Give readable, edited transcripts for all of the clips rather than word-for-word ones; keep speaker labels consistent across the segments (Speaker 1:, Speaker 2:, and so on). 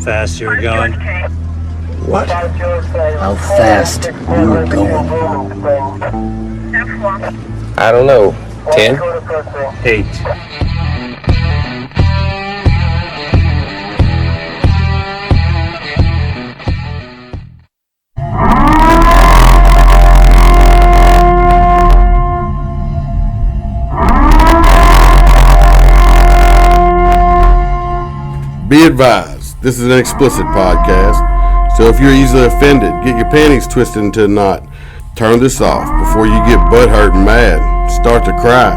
Speaker 1: fast you were going?
Speaker 2: What? How fast you were going?
Speaker 3: I don't know. 10?
Speaker 1: 8.
Speaker 4: Be advised, this is an explicit podcast, so if you're easily offended, get your panties twisted into a knot. Turn this off before you get butthurt and mad, start to cry,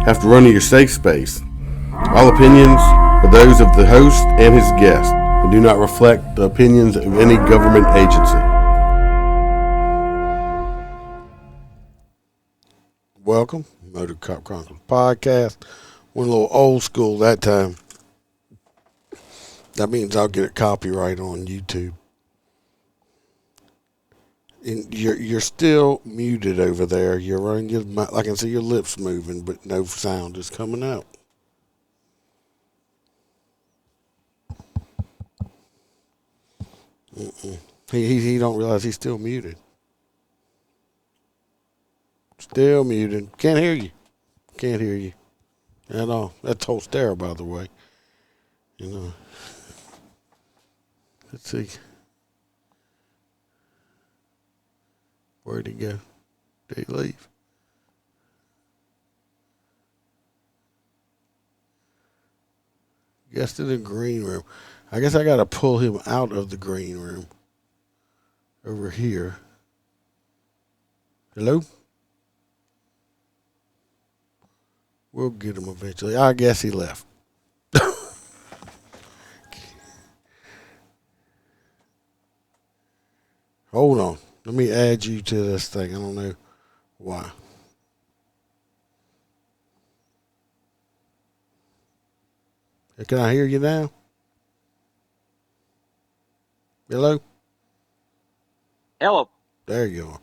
Speaker 4: have to run to your safe space. All opinions are those of the host and his guest and do not reflect the opinions of any government agency. Welcome, Motor Cop Chronicles podcast. Went a little old school that time. That means I'll get a copyright on YouTube. And you're still muted over there. You're running your mouth. I can see your lips moving, but no sound is coming out. He don't realize he's still muted. Still muted. Can't hear you. Can't hear you at all. That's Holstera, by the way. You know. Let's see. Where'd he go? Did he leave? Guess to the green room. I guess I got to pull him out of the green room. Over here. Hello? We'll get him eventually. I guess he left. Hold on. Let me add you to this thing. I don't know why. Can I hear you now? Hello?
Speaker 5: Hello.
Speaker 4: There you are.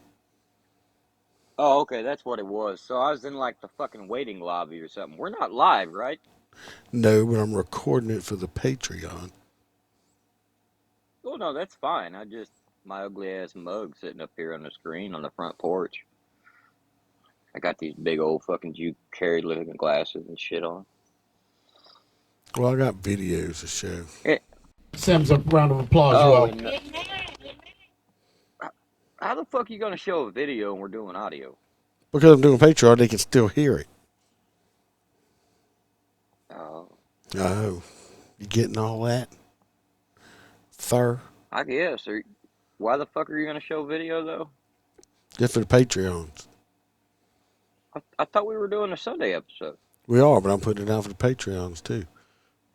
Speaker 5: Oh, okay, that's what it was. So I was in like the fucking waiting lobby or something. We're not live, right?
Speaker 4: No, but I'm recording it for the Patreon.
Speaker 5: Oh, no, that's fine. My ugly ass mug sitting up here on the screen on the front porch. I got these big old fucking Jew carry looking glasses and shit on.
Speaker 4: Well, I got videos to show.
Speaker 2: Sam's a round of applause, you all.
Speaker 5: And how the fuck are you gonna show a video and we're doing audio?
Speaker 4: Because I'm doing Patreon, they can still hear it.
Speaker 5: Oh.
Speaker 4: Oh. You getting all that? Sir?
Speaker 5: I guess. Why the fuck are you gonna show video though?
Speaker 4: Just for the Patreons.
Speaker 5: I thought we were doing a Sunday episode.
Speaker 4: We are, but I'm putting it out for the Patreons too.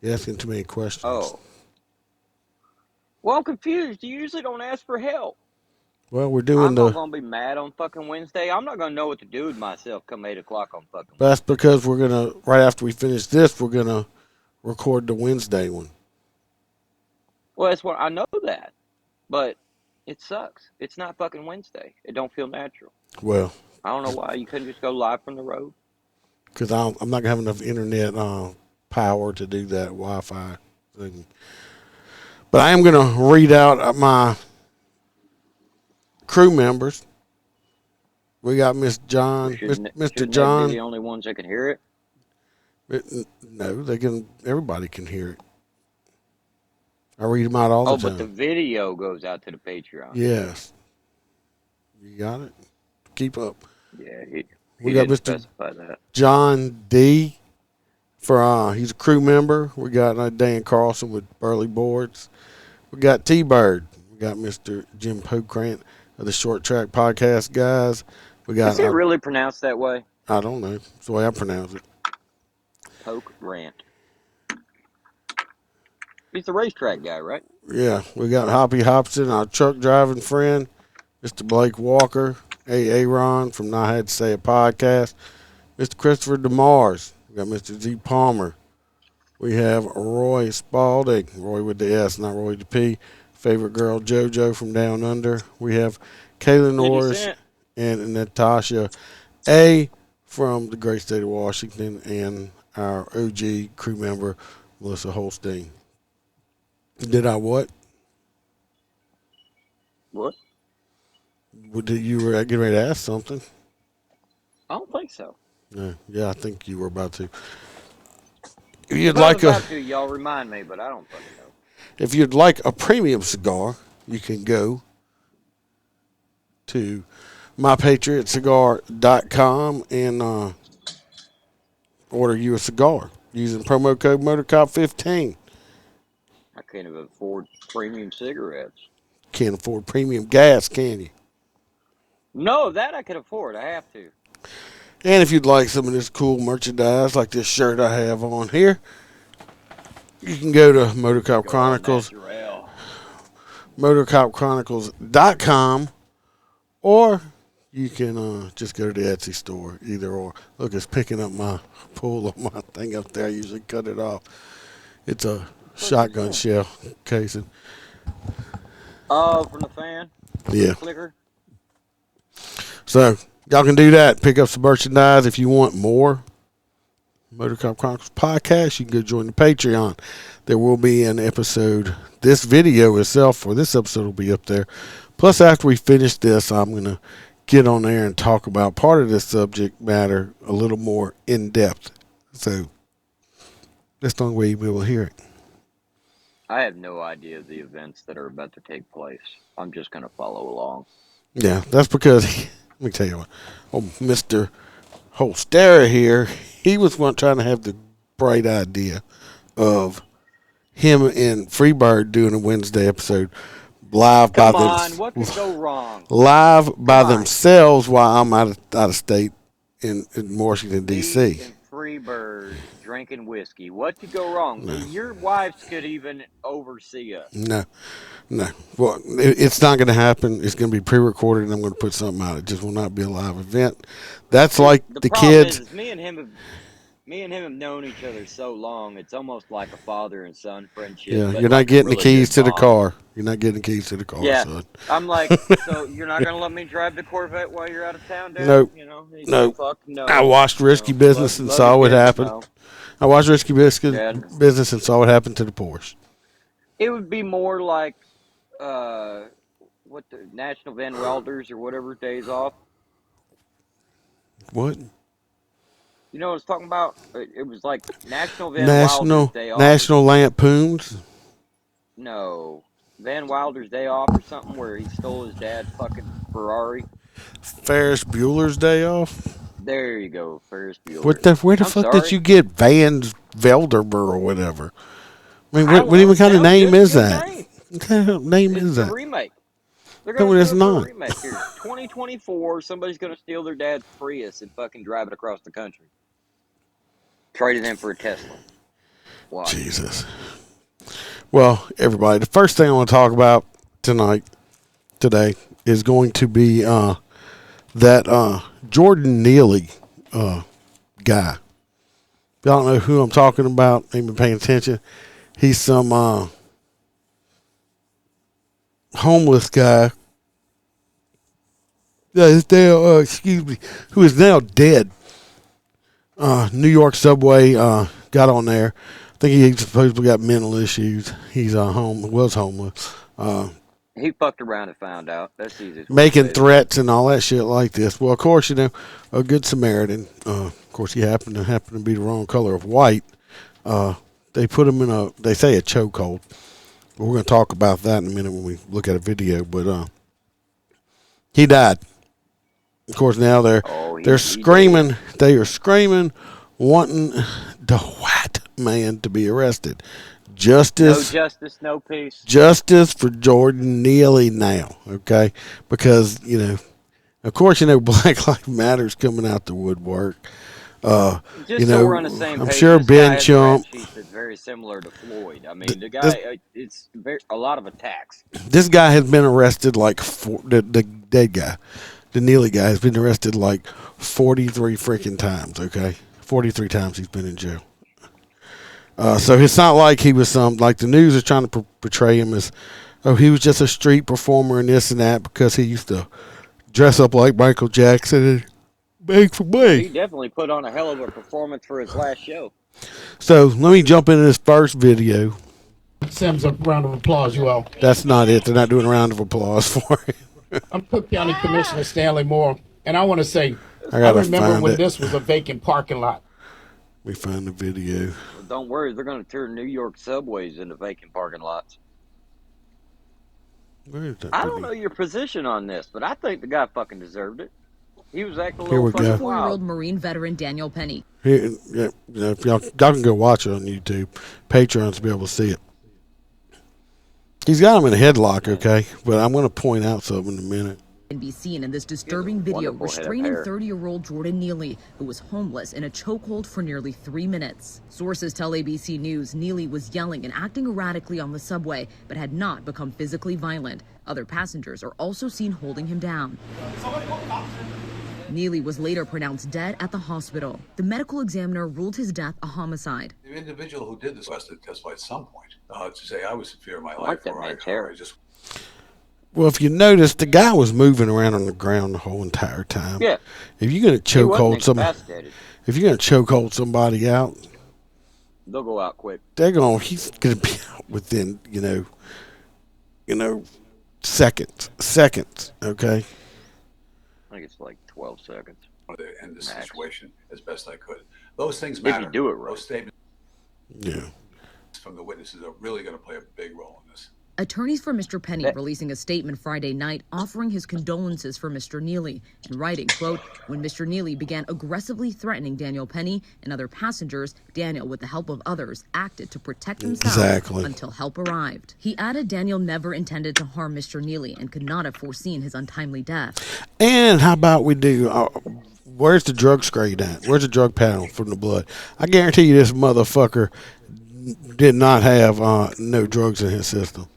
Speaker 4: You're asking too many questions.
Speaker 5: Oh. Well, I'm confused. You usually don't ask for help.
Speaker 4: Well, we're doing
Speaker 5: I'm not going to be mad on fucking Wednesday. I'm not going to know what to do with myself come 8 o'clock on fucking Wednesday.
Speaker 4: That's because we're going to, right after we finish this, we're going to record the Wednesday one.
Speaker 5: Well, that's what I know that. But it sucks. It's not fucking Wednesday. It don't feel natural.
Speaker 4: Well.
Speaker 5: I don't know why you couldn't just go live from the road.
Speaker 4: Because I'm not going to have enough internet power to do that Wi-Fi thing. But I am going to read out my crew members. We got Miss John, Mr. John.
Speaker 5: They be the only ones that can hear it?
Speaker 4: No, everybody can hear it. I read them out all the time.
Speaker 5: Oh, but the video goes out to the Patreon.
Speaker 4: Yes. You got it? Keep up.
Speaker 5: Yeah,
Speaker 4: we got Mr.
Speaker 5: Specify that.
Speaker 4: John D. He's a crew member. We got Dan Carlson with Burley Boards. We got T-Bird. We got Mr. Jim Pokrant of the Short Track Podcast guys. We got.
Speaker 5: Is it really pronounced that way?
Speaker 4: I don't know. It's the way I pronounce it.
Speaker 5: Pokrant. He's the racetrack guy, right?
Speaker 4: Yeah. We got Hoppy Hobson, our truck driving friend. Mr. Blake Walker. Aaron from Not Had to Say a Podcast. Mr. Christopher DeMars. We got Mr. Z Palmer. We have Roy Spalding. Roy with the S, not Roy with the P. Favorite girl JoJo from Down Under. We have Kayla Norris and Natasha A. from the great state of Washington, and our OG crew member, Melissa Holstein. Did I what?
Speaker 5: What?
Speaker 4: You were getting ready to ask something.
Speaker 5: I don't think so.
Speaker 4: No, yeah, I think you were about to. If
Speaker 5: If
Speaker 4: you'd
Speaker 5: I was
Speaker 4: like
Speaker 5: about to, y'all remind me, but I don't fucking know.
Speaker 4: if you'd like a premium cigar, you can go to mypatriotcigar.com and order you a cigar using promo code MotorCop15.
Speaker 5: I can't even afford premium cigarettes.
Speaker 4: Can't afford premium gas, can you?
Speaker 5: No, that I can afford. I have to.
Speaker 4: And if you'd like some of this cool merchandise, like this shirt I have on here, you can go to Motorcop Chronicles, MotorCopChronicles.com, or you can just go to the Etsy store, either or. Look, it's picking up my pull on my thing up there. I usually cut it off. It's a shotgun shell casing.
Speaker 5: Oh, from the fan?
Speaker 4: Yeah.
Speaker 5: Clicker?
Speaker 4: So, y'all can do that. Pick up some merchandise. If you want more Motorcop Chronicles podcast, you can go join the Patreon. There will be an episode. This video itself for this episode will be up there. Plus, after we finish this, I'm going to get on there and talk about part of this subject matter a little more in depth. So, that's the only way you will hear it.
Speaker 5: I have no idea of the events that are about to take place. I'm just going to follow along.
Speaker 4: Yeah, that's because, let me tell you what, Mr. Holstera here, he was trying to have the bright idea of him and Freebird doing a Wednesday episode live
Speaker 5: Come on, what could go wrong?
Speaker 4: Live by themselves while I'm out of state in Washington, D.C.
Speaker 5: And Freebird drinking whiskey. What could go wrong? No. Your wives could even oversee us.
Speaker 4: No. Well, it's not going to happen. It's going to be pre-recorded, and I'm going to put something out. It just will not be a live event. That's like the kids.
Speaker 5: Is, me and him have known each other so long. It's almost like a father and son friendship.
Speaker 4: Yeah, you're not getting the keys to the car. You're not getting the keys to the car, son.
Speaker 5: I'm like, so you're not going to let me drive the Corvette while you're out of town, Dad?
Speaker 4: Nope.
Speaker 5: You know,
Speaker 4: nope.
Speaker 5: Fuck no.
Speaker 4: I watched Risky Business and saw what happened. No. I watched Risky Business and saw what happened to the Porsche.
Speaker 5: It would be more like, what the National Van Welders or whatever days off.
Speaker 4: What?
Speaker 5: You know what I was talking about? It was like National Van Wilder's Day Off.
Speaker 4: National Lampoons?
Speaker 5: No. Van Wilder's Day Off or something where he stole his dad's fucking Ferrari.
Speaker 4: Ferris Bueller's Day Off?
Speaker 5: There you go, Ferris Bueller.
Speaker 4: Where the fuck did you get Van Velderber or whatever? I mean, what even kind of name is that? What kind of name is that?
Speaker 5: It's a remake. They're going to do a remake here. 2024, somebody's going to steal their dad's Prius and fucking drive it across the country. Trade it in for a Tesla. Watch.
Speaker 4: Jesus. Well, everybody, the first thing I want to talk about today, is going to be that Jordan Nelly guy. Y'all don't know who I'm talking about, ain't been paying attention. He's some homeless guy. Excuse me, who is now dead. New York subway got on there. I think he supposedly got mental issues. He's was homeless.
Speaker 5: He fucked around and found out. That's easy.
Speaker 4: Making threats and all that shit like this. Well, of course, a good Samaritan. Of course, he happened to be the wrong color of white. They put him in they say a chokehold. We're going to talk about that in a minute when we look at a video. But he died. Of course, now they're screaming. They are screaming, wanting the white man to be arrested. Justice.
Speaker 5: No justice, no peace.
Speaker 4: Justice for Jordan Nelly now, okay? Because, of course, Black Lives Matter's coming out the woodwork.
Speaker 5: So we're on the same page.
Speaker 4: I'm sure Ben Chump.
Speaker 5: It's very similar to Floyd. I mean, the guy, it's a lot of attacks.
Speaker 4: This guy has been arrested the dead guy. The Neely guy has been arrested like 43 freaking times, okay? 43 times he's been in jail. So it's not like he was like the news is trying to portray him as, he was just a street performer and this and that because he used to dress up like Michael Jackson and beg for money.
Speaker 5: He definitely put on a hell of a performance for his last show.
Speaker 4: So let me jump into this first video.
Speaker 2: Sims, a round of applause, you all.
Speaker 4: That's not it. They're not doing a round of applause for it.
Speaker 2: I'm Cook County Commissioner Stanley Moore, and I want to say,
Speaker 4: I
Speaker 2: I
Speaker 4: gotta
Speaker 2: remember
Speaker 4: find
Speaker 2: when
Speaker 4: it.
Speaker 2: this was a vacant parking lot.
Speaker 4: We find the video.
Speaker 5: Well, don't worry, they're going to turn New York subways into vacant parking lots.
Speaker 4: Where is that
Speaker 5: I
Speaker 4: video?
Speaker 5: don't know your position on this, but I think the guy fucking deserved it. He was acting a
Speaker 4: Here
Speaker 5: little
Speaker 4: we go.
Speaker 5: fucking
Speaker 6: 24-year-old
Speaker 5: wild.
Speaker 6: Marine veteran Daniel Penny.
Speaker 4: Here, yeah, if y'all can go watch it on YouTube. Patrons will be able to see it. He's got him in a headlock, okay? But I'm going to point out something in a minute.
Speaker 6: Can be seen in this disturbing video
Speaker 5: wonderful head of
Speaker 6: restraining
Speaker 5: hair.
Speaker 6: 30-year-old Jordan Nelly, who was homeless in a chokehold for nearly 3 minutes. Sources tell ABC News Neely was yelling and acting erratically on the subway, but had not become physically violent. Other passengers are also seen holding him down. Neely was later pronounced dead at the hospital. The medical examiner ruled his death a homicide.
Speaker 7: The individual who did this was to testify at some point to say I was in fear of my
Speaker 5: I
Speaker 7: life.
Speaker 5: like that
Speaker 7: or
Speaker 5: man's
Speaker 7: I
Speaker 5: hair.
Speaker 7: just
Speaker 4: Well, if you notice, the guy was moving around on the ground the whole entire time.
Speaker 5: Yeah.
Speaker 4: If you're going to
Speaker 5: He wasn't
Speaker 4: chokehold somebody,
Speaker 5: incapacitated.
Speaker 4: if you're going to chokehold somebody out,
Speaker 5: They'll go out quick.
Speaker 4: he's going to be out within, seconds, okay?
Speaker 5: I think it's like 12 seconds.
Speaker 7: wanted to end this
Speaker 5: Max.
Speaker 7: situation as best I could. Those things
Speaker 5: you
Speaker 7: matter.
Speaker 5: do it right.
Speaker 7: Those statements
Speaker 4: Yeah.
Speaker 7: from the witnesses are really going to play a big role in this.
Speaker 6: Attorneys for Mr. Penny
Speaker 5: That-
Speaker 6: releasing a statement Friday night offering his condolences for Mr. Neely and writing, quote, when Mr. Neely began aggressively threatening Daniel Penny and other passengers, Daniel, with the help of others, acted to protect himself
Speaker 4: Exactly.
Speaker 6: until help arrived. He added Daniel never intended to harm Mr. Neely and could not have foreseen his untimely death.
Speaker 4: And how about we do, where's the drug screen at? Where's the drug panel from the blood? I guarantee you this motherfucker did not have no drugs in his system.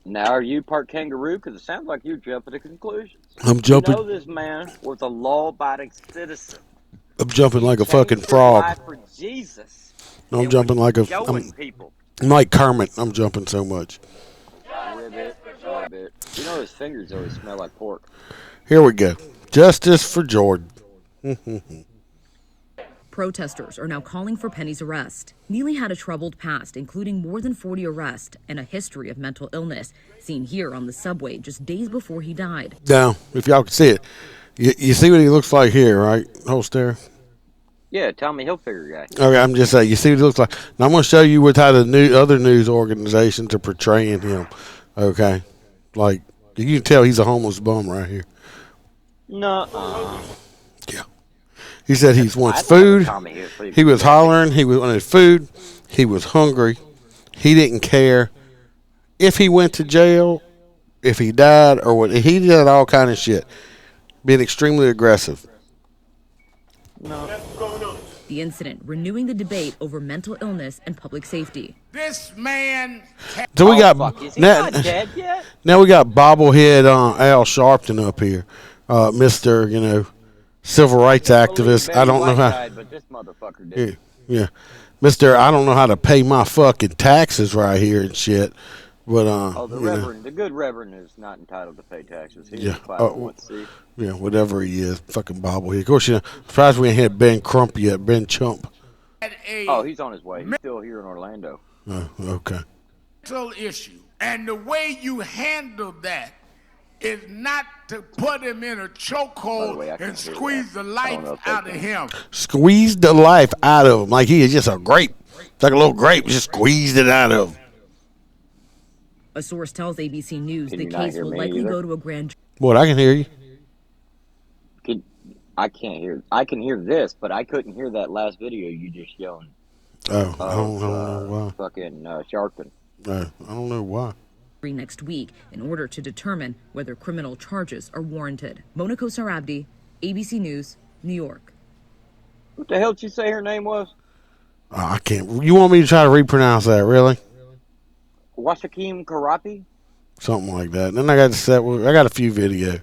Speaker 5: Now, are you part kangaroo? Because it sounds like you're jumping to conclusions.
Speaker 4: I'm jumping.
Speaker 5: You know this man was a law-abiding citizen.
Speaker 4: I'm jumping like a
Speaker 5: Changed
Speaker 4: fucking
Speaker 5: his
Speaker 4: frog.
Speaker 5: life for Jesus.
Speaker 4: I'm
Speaker 5: And
Speaker 4: jumping
Speaker 5: was
Speaker 4: like a.
Speaker 5: showing people.
Speaker 4: I'm like Kermit. I'm jumping so much.
Speaker 5: Ribbit, ribbit. You know his fingers always smell like pork.
Speaker 4: Here we go. Justice for Jordan.
Speaker 6: Protesters are now calling for Penny's arrest. Neely had a troubled past, including more than 40 arrests and a history of mental illness, seen here on the subway just days before he died.
Speaker 4: Now, if y'all can see it, you see what he looks like here, right, Holstera?
Speaker 5: Yeah, Tommy Hilfiger guy.
Speaker 4: Okay, I'm just saying. You see what he looks like. Now I'm going to show you what how the other news organizations are portraying him. Okay, like you can tell he's a homeless bum right here.
Speaker 5: No,
Speaker 4: Yeah. He said he wants
Speaker 5: I know
Speaker 4: food.
Speaker 5: Tommy Hilfiger.
Speaker 4: He was hollering. He wanted food. He was hungry. He didn't care if he went to jail, if he died, or what. He did all kind of shit. Being extremely aggressive.
Speaker 6: The incident renewing the debate over mental illness and public safety.
Speaker 2: This man.
Speaker 4: So we got
Speaker 5: Fuck, is he
Speaker 4: now,
Speaker 5: not dead yet?
Speaker 4: now we got bobblehead Al Sharpton up here, Mr. Civil rights activist. I don't know how.
Speaker 5: Died, but this motherfucker did.
Speaker 4: Yeah, Mr. I don't know how to pay my fucking taxes right here and shit. But
Speaker 5: Oh, the Reverend, the good Reverend is not entitled to pay taxes. He's
Speaker 4: Yeah.
Speaker 5: a 501c.
Speaker 4: yeah, whatever he is, fucking bobblehead. Of course, surprised we ain't had Ben Crump yet. Ben Chump.
Speaker 5: Oh, he's on his way. He's still here in Orlando.
Speaker 4: Okay.
Speaker 2: Mental issue. And the way you handle that is not to put him in a
Speaker 5: By the way, I
Speaker 2: chokehold
Speaker 5: can't
Speaker 2: and
Speaker 5: hear
Speaker 2: squeeze
Speaker 5: that.
Speaker 2: the
Speaker 5: I don't
Speaker 2: life
Speaker 5: know if they
Speaker 2: out of
Speaker 5: can.
Speaker 2: him.
Speaker 4: Squeezed the life out of him like he is just a grape. It's like a little grape. Just squeezed it out of him.
Speaker 6: A source tells ABC News
Speaker 5: Can
Speaker 6: the
Speaker 5: you not
Speaker 6: case
Speaker 5: hear
Speaker 6: will
Speaker 5: me
Speaker 6: likely
Speaker 5: either?
Speaker 6: go to a grand jury.
Speaker 4: What? I can hear you.
Speaker 5: I can't hear. I can hear this, but I couldn't hear that last video you just yelling.
Speaker 4: Oh, I don't know
Speaker 5: Fucking Sharpton.
Speaker 4: why. I don't know why.
Speaker 6: Next week in order to determine whether criminal charges are warranted. Monaco Sarabdi, ABC News, New York.
Speaker 5: What the hell did you say her name was?
Speaker 4: I can't. You want me to try to repronounce that? Really?
Speaker 5: Washakim Karapi?
Speaker 4: Something like that. And then I got I got a few videos.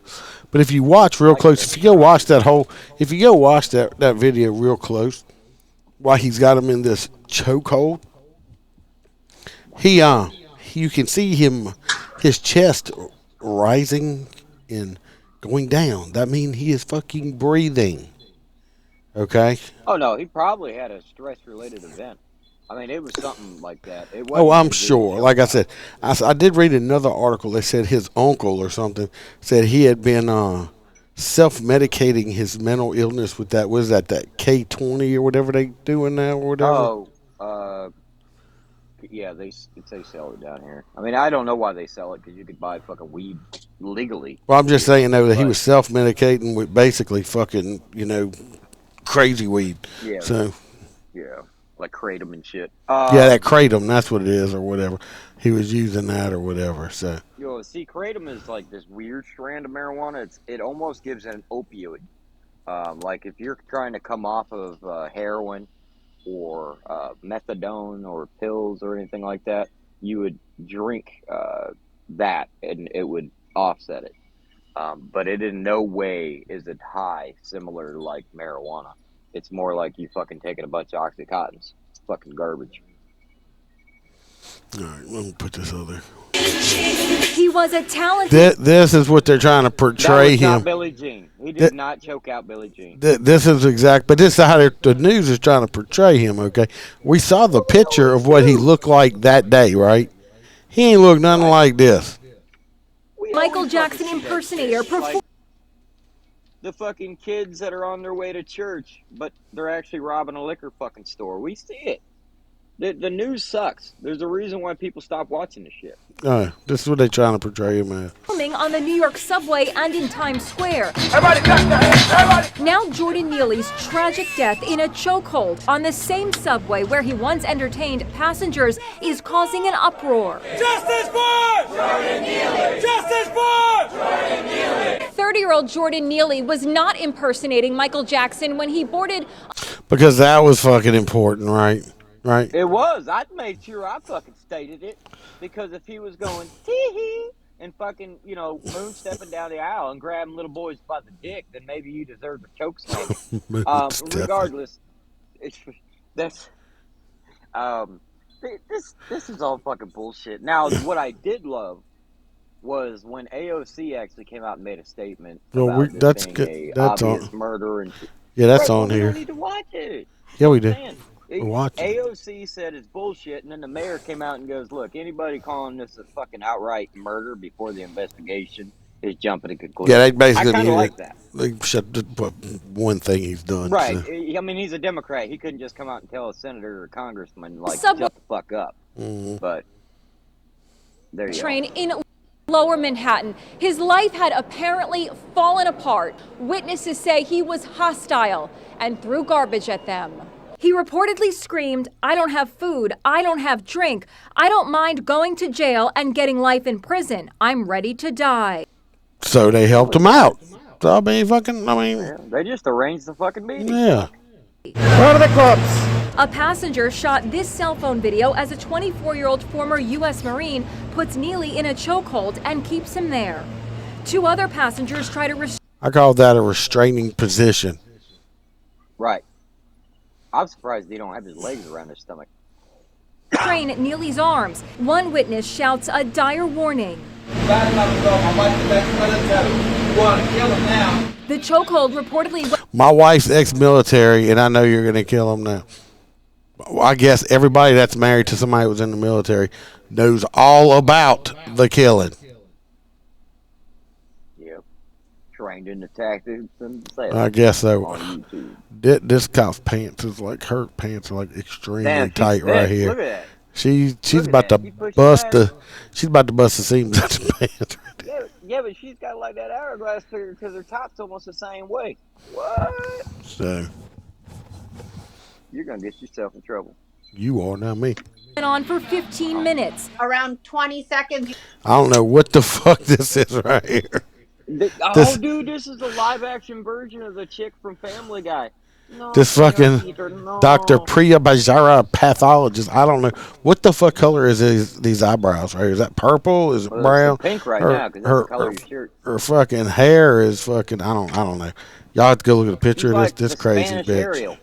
Speaker 4: But if you watch real close, if you go watch that video real close, while he's got him in this chokehold, you can see his chest rising and going down. That means he is fucking breathing. Okay?
Speaker 5: Oh no, he probably had a stress-related event. I mean, it was something like that. It
Speaker 4: Oh,
Speaker 5: wasn't
Speaker 4: I'm
Speaker 5: as good as
Speaker 4: sure.
Speaker 5: Joe
Speaker 4: Like I
Speaker 5: Biden.
Speaker 4: said, I did read another article. They said his uncle or something said he had been self-medicating his mental illness with that. Was that K20 or whatever they doing now or whatever?
Speaker 5: Oh, yeah, they sell it down here. I mean, I don't know why they sell it because you could buy fucking weed legally
Speaker 4: Well, I'm just
Speaker 5: here,
Speaker 4: saying though that he
Speaker 5: but
Speaker 4: was self-medicating with basically fucking crazy weed.
Speaker 5: yeah,
Speaker 4: So
Speaker 5: yeah, like kratom and shit.
Speaker 4: yeah, that kratom, that's what it is or whatever. He was using that or whatever. So
Speaker 5: See, kratom is like this weird strand of marijuana. It almost gives it an opioid. Like if you're trying to come off of heroin or methadone or pills or anything like that, you would drink that and it would offset it. But it in no way is it high similar to like marijuana. It's more like you fucking taking a bunch of Oxycontins. It's fucking garbage.
Speaker 4: all right, let me put this other.
Speaker 8: He was a talented.
Speaker 4: This is what they're trying to
Speaker 5: That
Speaker 4: portray
Speaker 5: was not
Speaker 4: him.
Speaker 5: Billie Jean. He did not choke out Billie Jean.
Speaker 4: This is exact, but this is how the news is trying to portray him. Okay, we saw the picture of what he looked like that day, right? He ain't look nothing like this.
Speaker 5: We
Speaker 8: Michael
Speaker 5: always
Speaker 8: Jackson
Speaker 5: fucking see that
Speaker 8: impersonator
Speaker 5: shit. Like the fucking kids that are on their way to church, but they're actually robbing a liquor fucking store. We see it. The news sucks. There's a reason why people stop watching this shit.
Speaker 4: This is what they're trying to portray him as.
Speaker 8: Filming on the New York subway and in Times Square.
Speaker 2: Everybody clap their hands, everybody!
Speaker 8: Now Jordan Neely's tragic death in a chokehold on the same subway where he once entertained passengers is causing an uproar.
Speaker 2: Justice for Jordan Neely! Justice for Jordan Neely!
Speaker 8: 30-year-old Jordan Neely was not impersonating Michael Jackson when he boarded
Speaker 4: Because that was fucking important, right? Right?
Speaker 5: It was. I made sure I fucking stated it because if he was going tee hee and fucking moon stepping down the aisle and grabbing little boys by the dick, then maybe you deserve a choke slam. Regardless, that's this is all fucking bullshit. Now, what I did love was when AOC actually came out and made a statement about this being a obvious murder and
Speaker 4: yeah, that's
Speaker 5: right,
Speaker 4: on
Speaker 5: we
Speaker 4: here.
Speaker 5: don't need to watch it.
Speaker 4: Yeah, we do.
Speaker 5: Watch AOC said it's bullshit, and then the mayor came out and goes, "Look, anybody calling this a fucking outright murder before the investigation is jumping to conclusion."
Speaker 4: Yeah, they basically
Speaker 5: I kind of like that.
Speaker 4: They shut the one thing he's done.
Speaker 5: Right.
Speaker 4: So.
Speaker 5: I mean, he's a Democrat. He couldn't just come out and tell a senator or congressman shut the fuck up.
Speaker 4: Mm-hmm.
Speaker 5: But there you
Speaker 8: train
Speaker 5: go.
Speaker 8: in Lower Manhattan. His life had apparently fallen apart. Witnesses say he was hostile and threw garbage at them. He reportedly screamed, "I don't have food, I don't have drink, I don't mind going to jail and getting life in prison. I'm ready to die."
Speaker 4: So they helped him out. So I mean,
Speaker 5: Yeah, they just arranged the fucking meeting.
Speaker 4: Yeah.
Speaker 9: Where are the cops?
Speaker 8: A passenger shot this cell phone video as a 24-year-old former U.S. Marine puts Neely in a chokehold and keeps him there. Two other passengers try to
Speaker 4: I call that a restraining position.
Speaker 5: Right. I'm surprised they don't have his legs around his stomach.
Speaker 8: restrain Neely's arms. One witness shouts a dire warning. The chokehold reportedly...
Speaker 4: My wife's ex-military, and I know you're going to kill him now. I guess everybody that's married to somebody who was in the military knows all about the killing.
Speaker 5: Yep. Trained in the tactics themselves.
Speaker 4: I guess so.
Speaker 5: On YouTube.
Speaker 4: This cop's pants is like, her pants are like extremely tight
Speaker 5: thick.
Speaker 4: right here.
Speaker 5: Look at that.
Speaker 4: She's
Speaker 5: Look
Speaker 4: about
Speaker 5: at
Speaker 4: to
Speaker 5: that. You push
Speaker 4: bust
Speaker 5: your ass.
Speaker 4: she's about to bust the seams out the pants.
Speaker 5: Yeah, but she's got like that hourglass figure because her top's almost the same way. What?
Speaker 4: So
Speaker 5: you're gonna get yourself in trouble.
Speaker 4: You are, not me.
Speaker 8: ...on for 15 minutes.
Speaker 10: Around 20 seconds.
Speaker 4: I don't know what the fuck this is right here.
Speaker 5: Dude, this is a live-action version of the chick from Family Guy. No,
Speaker 4: This fucking
Speaker 5: no.
Speaker 4: Dr. Priya Bajara pathologist. I don't know. What the fuck color is these eyebrows right here? Is that purple? Is it brown?
Speaker 5: It's pink right now because that's the color of your shirt.
Speaker 4: Her fucking hair is fucking, I don't know. Y'all have to go look at a picture
Speaker 5: She's
Speaker 4: of
Speaker 5: like
Speaker 4: this
Speaker 5: the
Speaker 4: crazy
Speaker 5: Spanish
Speaker 4: bitch.
Speaker 5: Ariel.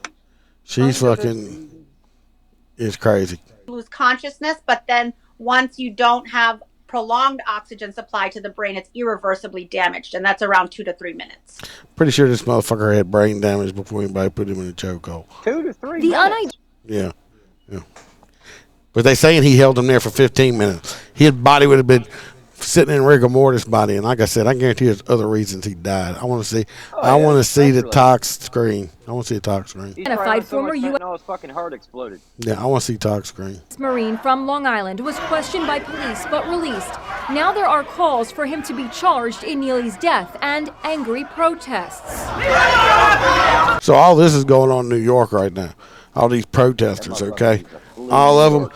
Speaker 4: She's fucking, is crazy.
Speaker 10: Lose consciousness, but then once you don't have prolonged oxygen supply to the brain, it's irreversibly damaged, and that's around 2 to 3 minutes.
Speaker 4: Pretty sure this motherfucker had brain damage before anybody put him in a chokehold.
Speaker 5: 2 to 3
Speaker 8: The
Speaker 5: minutes.
Speaker 4: Yeah. But they saying he held him there for 15 minutes. His body would have been sitting in rigor mortis body, and like I said, I guarantee there's other reasons he died. I want to see. I want to see the tox screen. I want to see a tox screen.
Speaker 8: Identified former U.S.
Speaker 5: No, his fucking heart exploded.
Speaker 4: Yeah, I want to see tox screen.
Speaker 8: Marine from Long Island was questioned by police but released. Now there are calls for him to be charged in Neely's death and angry protests.
Speaker 4: So all this is going on in New York right now. All these protesters, okay? All of them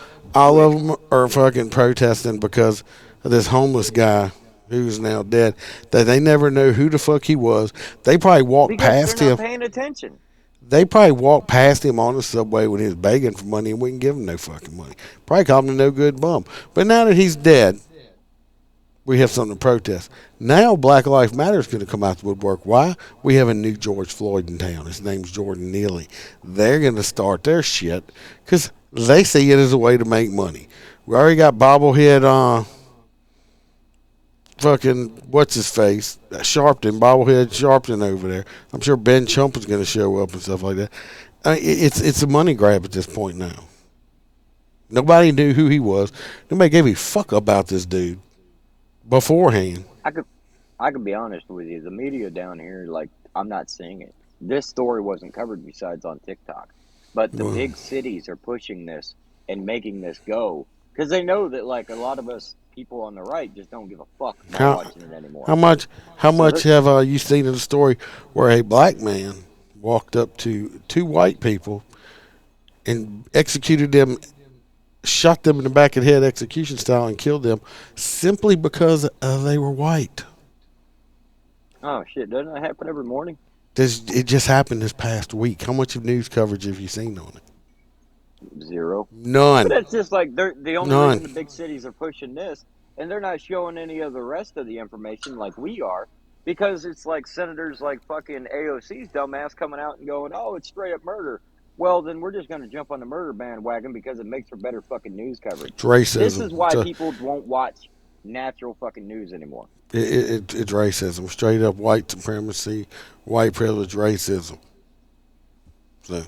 Speaker 4: are fucking protesting because of this homeless guy who's now dead, that they never know who the fuck he was. They probably walked past
Speaker 5: they're
Speaker 4: him.
Speaker 5: not paying attention.
Speaker 4: They probably walked past him on the subway when he was begging for money and wouldn't give him no fucking money. Probably called him a no good bum. But now that he's dead, we have something to protest. Now Black Lives Matter is going to come out the woodwork. Why? We have a new George Floyd in town. His name's Jordan Nelly. They're going to start their shit because they see it as a way to make money. We already got bobblehead fucking what's his face Sharpton, bobblehead Sharpton over there. I'm sure Ben Chump is going to show up and stuff like that. I mean, it's a money grab at this point now. Nobody knew who he was. Nobody gave a fuck about this dude beforehand.
Speaker 5: I could be honest with you. The media down here, like, I'm not seeing it. This story wasn't covered besides on TikTok, but the big cities are pushing this and making this go because they know that, like, a lot of us people on the right just don't give a fuck about watching it anymore. How much
Speaker 4: have you seen in the story where a black man walked up to two white people and executed them, shot them in the back of the head execution style and killed them simply because they were white?
Speaker 5: Oh shit, doesn't that happen every morning?
Speaker 4: It just happened this past week. How much of news coverage have you seen on it?
Speaker 5: Zero.
Speaker 4: None.
Speaker 5: But it's just like they're the only reason the big cities are pushing this, and they're not showing any of the rest of the information like we are, because it's like senators like fucking AOC's dumbass coming out and going, "Oh, it's straight up murder." Well, then we're just going to jump on the murder bandwagon because it makes for better fucking news coverage.
Speaker 4: It's racism.
Speaker 5: This is why people won't watch natural fucking news anymore.
Speaker 4: It's racism, straight up white supremacy, white privilege, racism. So.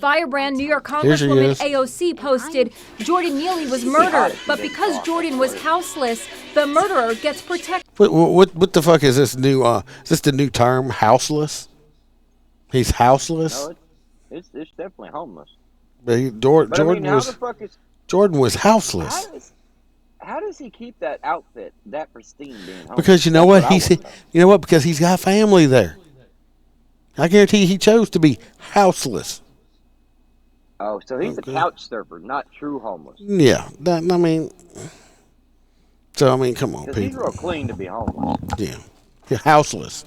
Speaker 8: Firebrand New York Congresswoman AOC posted, Jordan Neely was murdered, but because Jordan was houseless, the murderer gets protected.
Speaker 4: What the fuck is this new? Is this the new term, houseless? He's houseless.
Speaker 5: No, it's definitely homeless.
Speaker 4: But Jordan was houseless.
Speaker 5: How does he keep that outfit that pristine being homeless?
Speaker 4: Because you know what because he's got family there. I guarantee he chose to be houseless.
Speaker 5: Oh, so he's a couch surfer, not true homeless.
Speaker 4: Yeah, come on, people.
Speaker 5: He's real clean to be homeless.
Speaker 4: Yeah, houseless.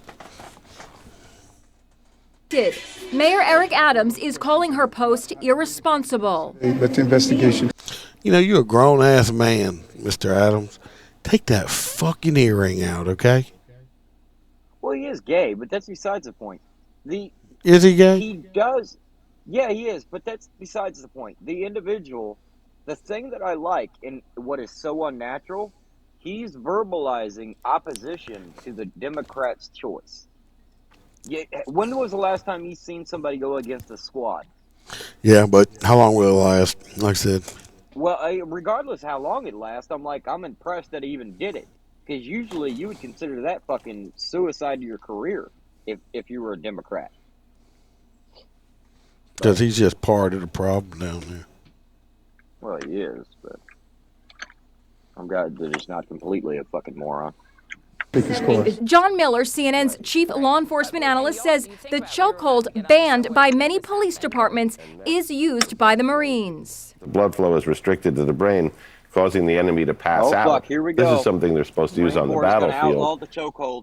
Speaker 8: Mayor Eric Adams is calling her post irresponsible.
Speaker 9: That's investigation.
Speaker 4: You know, you're a grown-ass man, Mr. Adams. Take that fucking earring out, okay?
Speaker 5: Well, he is gay, but that's besides the point.
Speaker 4: Is he gay?
Speaker 5: He does. Yeah, he is, but that's besides the point. The individual, the thing that I like and what is so unnatural, he's verbalizing opposition to the Democrats' choice. Yeah, when was the last time you seen somebody go against a squad?
Speaker 4: Yeah, but how long will it last? Like I said.
Speaker 5: Well, regardless how long it lasts, I'm impressed that he even did it. Because usually you would consider that fucking suicide to your career if you were a Democrat.
Speaker 4: Because he's just part of the problem down there.
Speaker 5: Well, he is, but I'm glad that he's not completely a fucking moron.
Speaker 8: John Miller, CNN's chief law enforcement analyst, says the chokehold banned by many police departments is used by the Marines.
Speaker 11: The blood flow is restricted to the brain, causing the enemy to pass out.
Speaker 5: Fuck, here we go.
Speaker 11: This is something they're supposed to use on the battlefield.
Speaker 5: Outlaw the chokehold.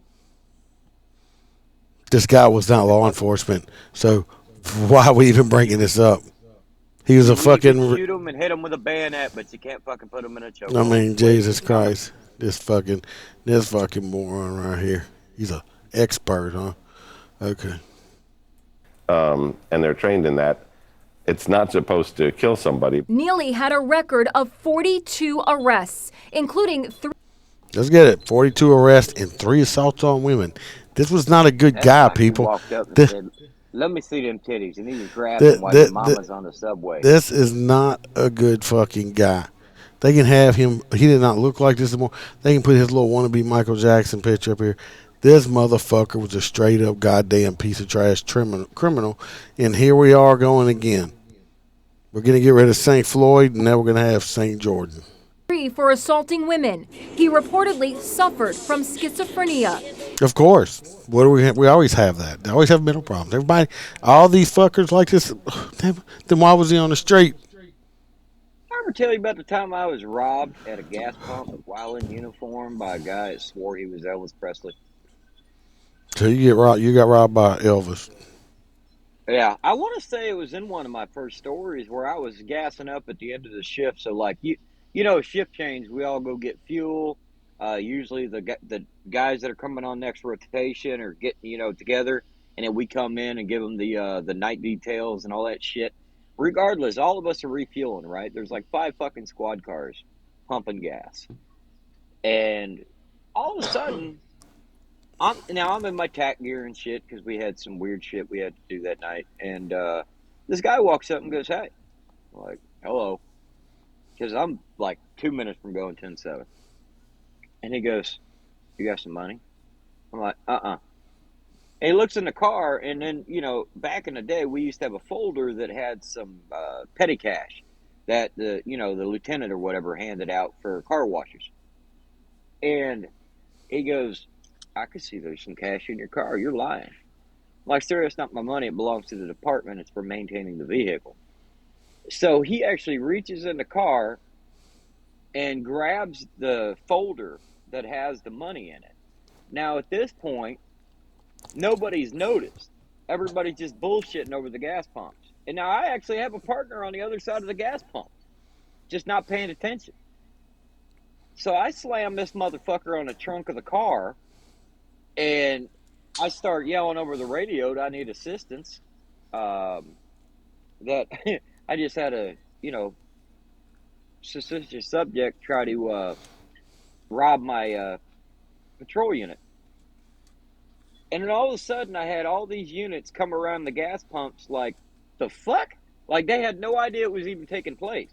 Speaker 4: This guy was not law enforcement, so why are we even bringing this up? He was a fucking...
Speaker 5: You can shoot him and hit him with a bayonet, but you can't fucking put him in a chokehold.
Speaker 4: I mean, Jesus Christ. This fucking moron right here. He's an expert, huh? Okay.
Speaker 11: And they're trained in that. It's not supposed to kill somebody.
Speaker 8: Neely had a record of 42 arrests, including 3...
Speaker 4: Let's get it. 42 arrests and 3 assaults on women. This was not a good guy, people.
Speaker 5: Let me see them titties. And he was grabbing while your mama's on the subway.
Speaker 4: This is not a good fucking guy. They can have him. He did not look like this anymore. They can put his little wannabe Michael Jackson picture up here. This motherfucker was a straight up goddamn piece of trash criminal. And here we are going again. We're going to get rid of St. Floyd, and now we're going to have St. Jordan.
Speaker 8: For assaulting women. He reportedly suffered from schizophrenia.
Speaker 4: Of course. What do we have? We always have that. They always have mental problems. Everybody, all these fuckers like this. Then why was he on the street?
Speaker 5: I ever tell you about the time I was robbed at a gas pump while in uniform by a guy that swore he was Elvis Presley?
Speaker 4: So you got robbed by Elvis.
Speaker 5: Yeah, I want to say it was in one of my first stories where I was gassing up at the end of the shift. So like you know, shift change, we all go get fuel. Usually the guys that are coming on next rotation are getting together, and then we come in and give them the night details and all that shit. Regardless, all of us are refueling, right? There's like 5 fucking squad cars pumping gas, and all of a sudden, I'm in my tack gear and shit because we had some weird shit we had to do that night, and this guy walks up and goes, "Hey," I'm like, "Hello," because I'm like 2 minutes from going 10-7. And he goes, "You got some money?" I'm like, And he looks in the car, and then, back in the day, we used to have a folder that had some petty cash that the lieutenant or whatever handed out for car washers. And he goes, "I could see there's some cash in your car. You're lying." I'm like, "Sir, it's not my money. It belongs to the department. It's for maintaining the vehicle." So he actually reaches in the car and grabs the folder that has the money in it. Now, at this point, nobody's noticed. Everybody's just bullshitting over the gas pumps. And now I actually have a partner on the other side of the gas pump, just not paying attention. So I slam this motherfucker on the trunk of the car, and I start yelling over the radio that I need assistance. That I just had a, suspicious subject try to rob my patrol unit. And then all of a sudden, I had all these units come around the gas pumps like, the fuck? Like, they had no idea it was even taking place.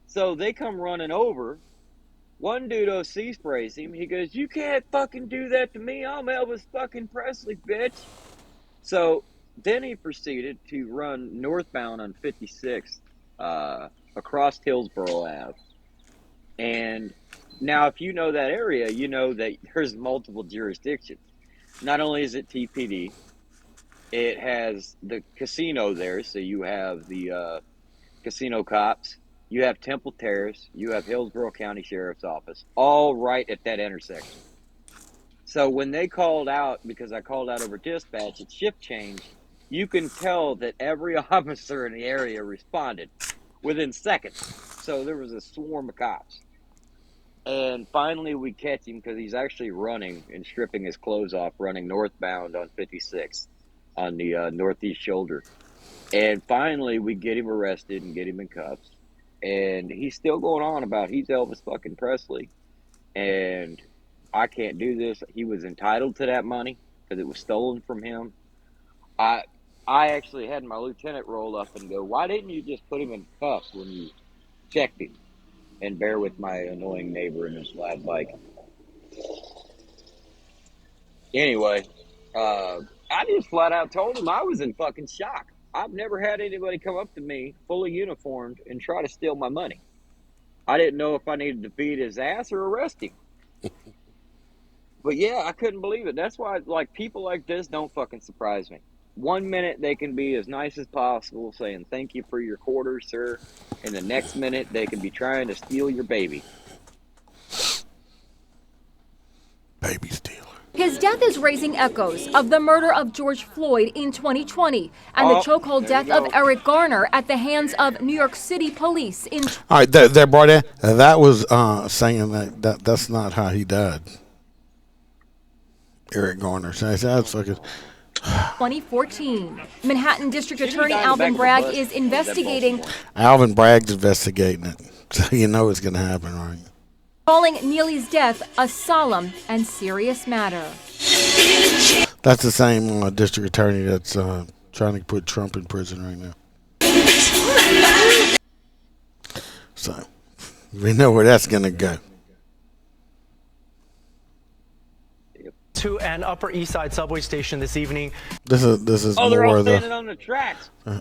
Speaker 5: So they come running over. One dude OC sprays him. He goes, "You can't fucking do that to me. I'm Elvis fucking Presley, bitch." So then he proceeded to run northbound on 56 across Hillsborough Ave. And now, if you know that area, you know that there's multiple jurisdictions. Not only is it TPD, it has the casino there, so you have the casino cops, you have Temple Terrace, you have Hillsborough County Sheriff's Office, all right at that intersection. So when they called out, because I called out over dispatch, it's shift change, you can tell that every officer in the area responded within seconds. So there was a swarm of cops. And finally, we catch him because he's actually running and stripping his clothes off, running northbound on 56 on the northeast shoulder. And finally, we get him arrested and get him in cuffs. And he's still going on about he's Elvis fucking Presley. And I can't do this. He was entitled to that money because it was stolen from him. I actually had my lieutenant roll up and go, "Why didn't you just put him in cuffs when you checked him?" And bear with my annoying neighbor in his flat bike. Anyway, I just flat out told him I was in fucking shock. I've never had anybody come up to me fully uniformed and try to steal my money. I didn't know if I needed to beat his ass or arrest him. But yeah, I couldn't believe it. That's why, like, people like this don't fucking surprise me. 1 minute they can be as nice as possible, saying "Thank you for your quarters, sir," and the next minute they can be trying to steal your baby.
Speaker 4: Baby stealer.
Speaker 8: His death is raising echoes of the murder of George Floyd in 2020 and the chokehold death of Eric Garner at the hands of New York City police in...
Speaker 4: All right, that brought in. That was saying that's not how he died. Eric Garner. That's fucking...
Speaker 8: 2014. Manhattan District Attorney Alvin Bragg is investigating...
Speaker 4: Alvin Bragg's investigating it. So you know it's going to happen, right?
Speaker 8: Calling Neely's death a solemn and serious matter.
Speaker 4: That's the same district attorney that's trying to put Trump in prison right now. So we know where that's going to go.
Speaker 12: To an Upper East Side subway station this evening.
Speaker 4: This is
Speaker 5: Oh, they're
Speaker 4: more
Speaker 5: all
Speaker 4: of the.
Speaker 5: standing on the tracks.
Speaker 4: Where's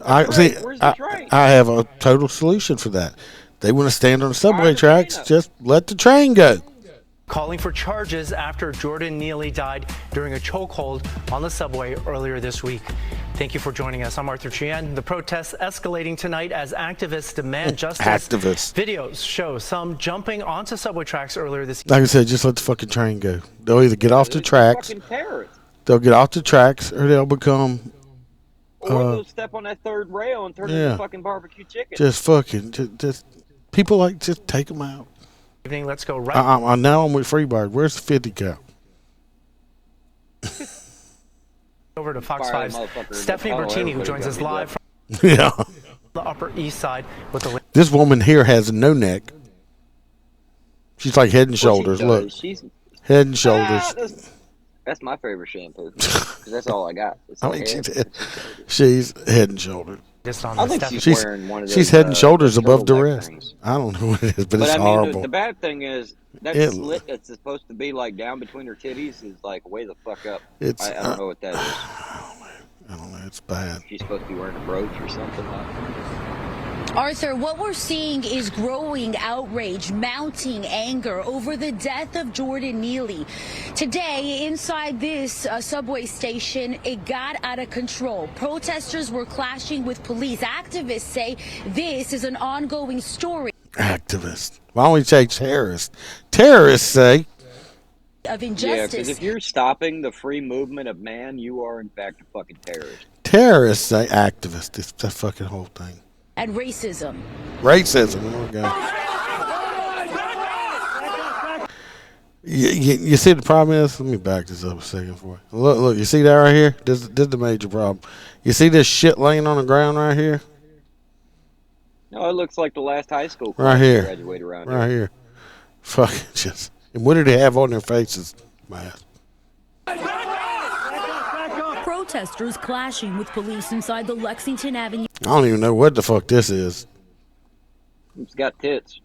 Speaker 5: the train?
Speaker 4: I have a total solution for that. They want to stand on the subway
Speaker 5: the
Speaker 4: tracks.
Speaker 5: train up.
Speaker 4: Just let the train go.
Speaker 12: Calling for charges after Jordan Neely died during a chokehold on the subway earlier this week. Thank you for joining us. I'm Arthur Chien. The protests escalating tonight as activists demand justice.
Speaker 4: Activists.
Speaker 12: Videos show some jumping onto subway tracks earlier this
Speaker 4: Like I said, just let the fucking train go. They'll either get off the tracks.
Speaker 5: Fucking terrorists.
Speaker 4: They'll get off the tracks, or they'll become.
Speaker 5: Or they'll step on that third rail and turn into fucking barbecue chicken.
Speaker 4: Just people like just take them out.
Speaker 12: evening. Let's go right.
Speaker 4: Now I'm with Freebird. Where's the 50 cal?
Speaker 12: Over to Fox 5's Stephanie Bertini, who joins us live from
Speaker 4: Yeah.
Speaker 12: the Upper East Side with the.
Speaker 4: This woman here has no neck. She's like Head and Shoulders. Look,
Speaker 5: She's
Speaker 4: Head and Shoulders.
Speaker 5: That's my favorite shampoo. 'Cause that's all I got. It's all hair.
Speaker 4: She's Head and Shoulders.
Speaker 12: Just on
Speaker 5: I
Speaker 12: the
Speaker 5: think
Speaker 12: Stephanie.
Speaker 5: she's wearing one of those.
Speaker 4: She's Head and Shoulders above the
Speaker 5: turtleneck
Speaker 4: rest.
Speaker 5: things.
Speaker 4: I don't know what it is, but it's
Speaker 5: I mean,
Speaker 4: horrible.
Speaker 5: the bad thing is that slit that's supposed to be like down between her titties is like way the fuck up. I don't know what that is.
Speaker 4: I don't know. It's bad.
Speaker 5: She's supposed to be wearing a brooch or something.
Speaker 13: Arthur, what we're seeing is growing outrage, mounting anger over the death of Jordan Neely. Today, inside this subway station, it got out of control. Protesters were clashing with police. Activists say this is an ongoing story.
Speaker 4: Activists. Why don't we say terrorists? Terrorists say.
Speaker 13: Of
Speaker 5: Yeah,
Speaker 13: injustice.
Speaker 5: because if you're stopping the free movement of man, you are in fact a fucking terrorist.
Speaker 4: Terrorists say activists. It's that fucking whole thing.
Speaker 13: And racism.
Speaker 4: Racism. There we go. You see the problem is? Let me back this up a second for you. Look, you see that right here? This is the major problem. You see this shit laying on the ground right here?
Speaker 5: No, it looks like the last high school
Speaker 4: Right here.
Speaker 5: graduate around
Speaker 4: Right here. Fucking just. And what do they have on their faces? Mask.
Speaker 13: Protesters clashing with police inside the Lexington Avenue.
Speaker 4: I don't even know what the fuck this is.
Speaker 5: It's got tits.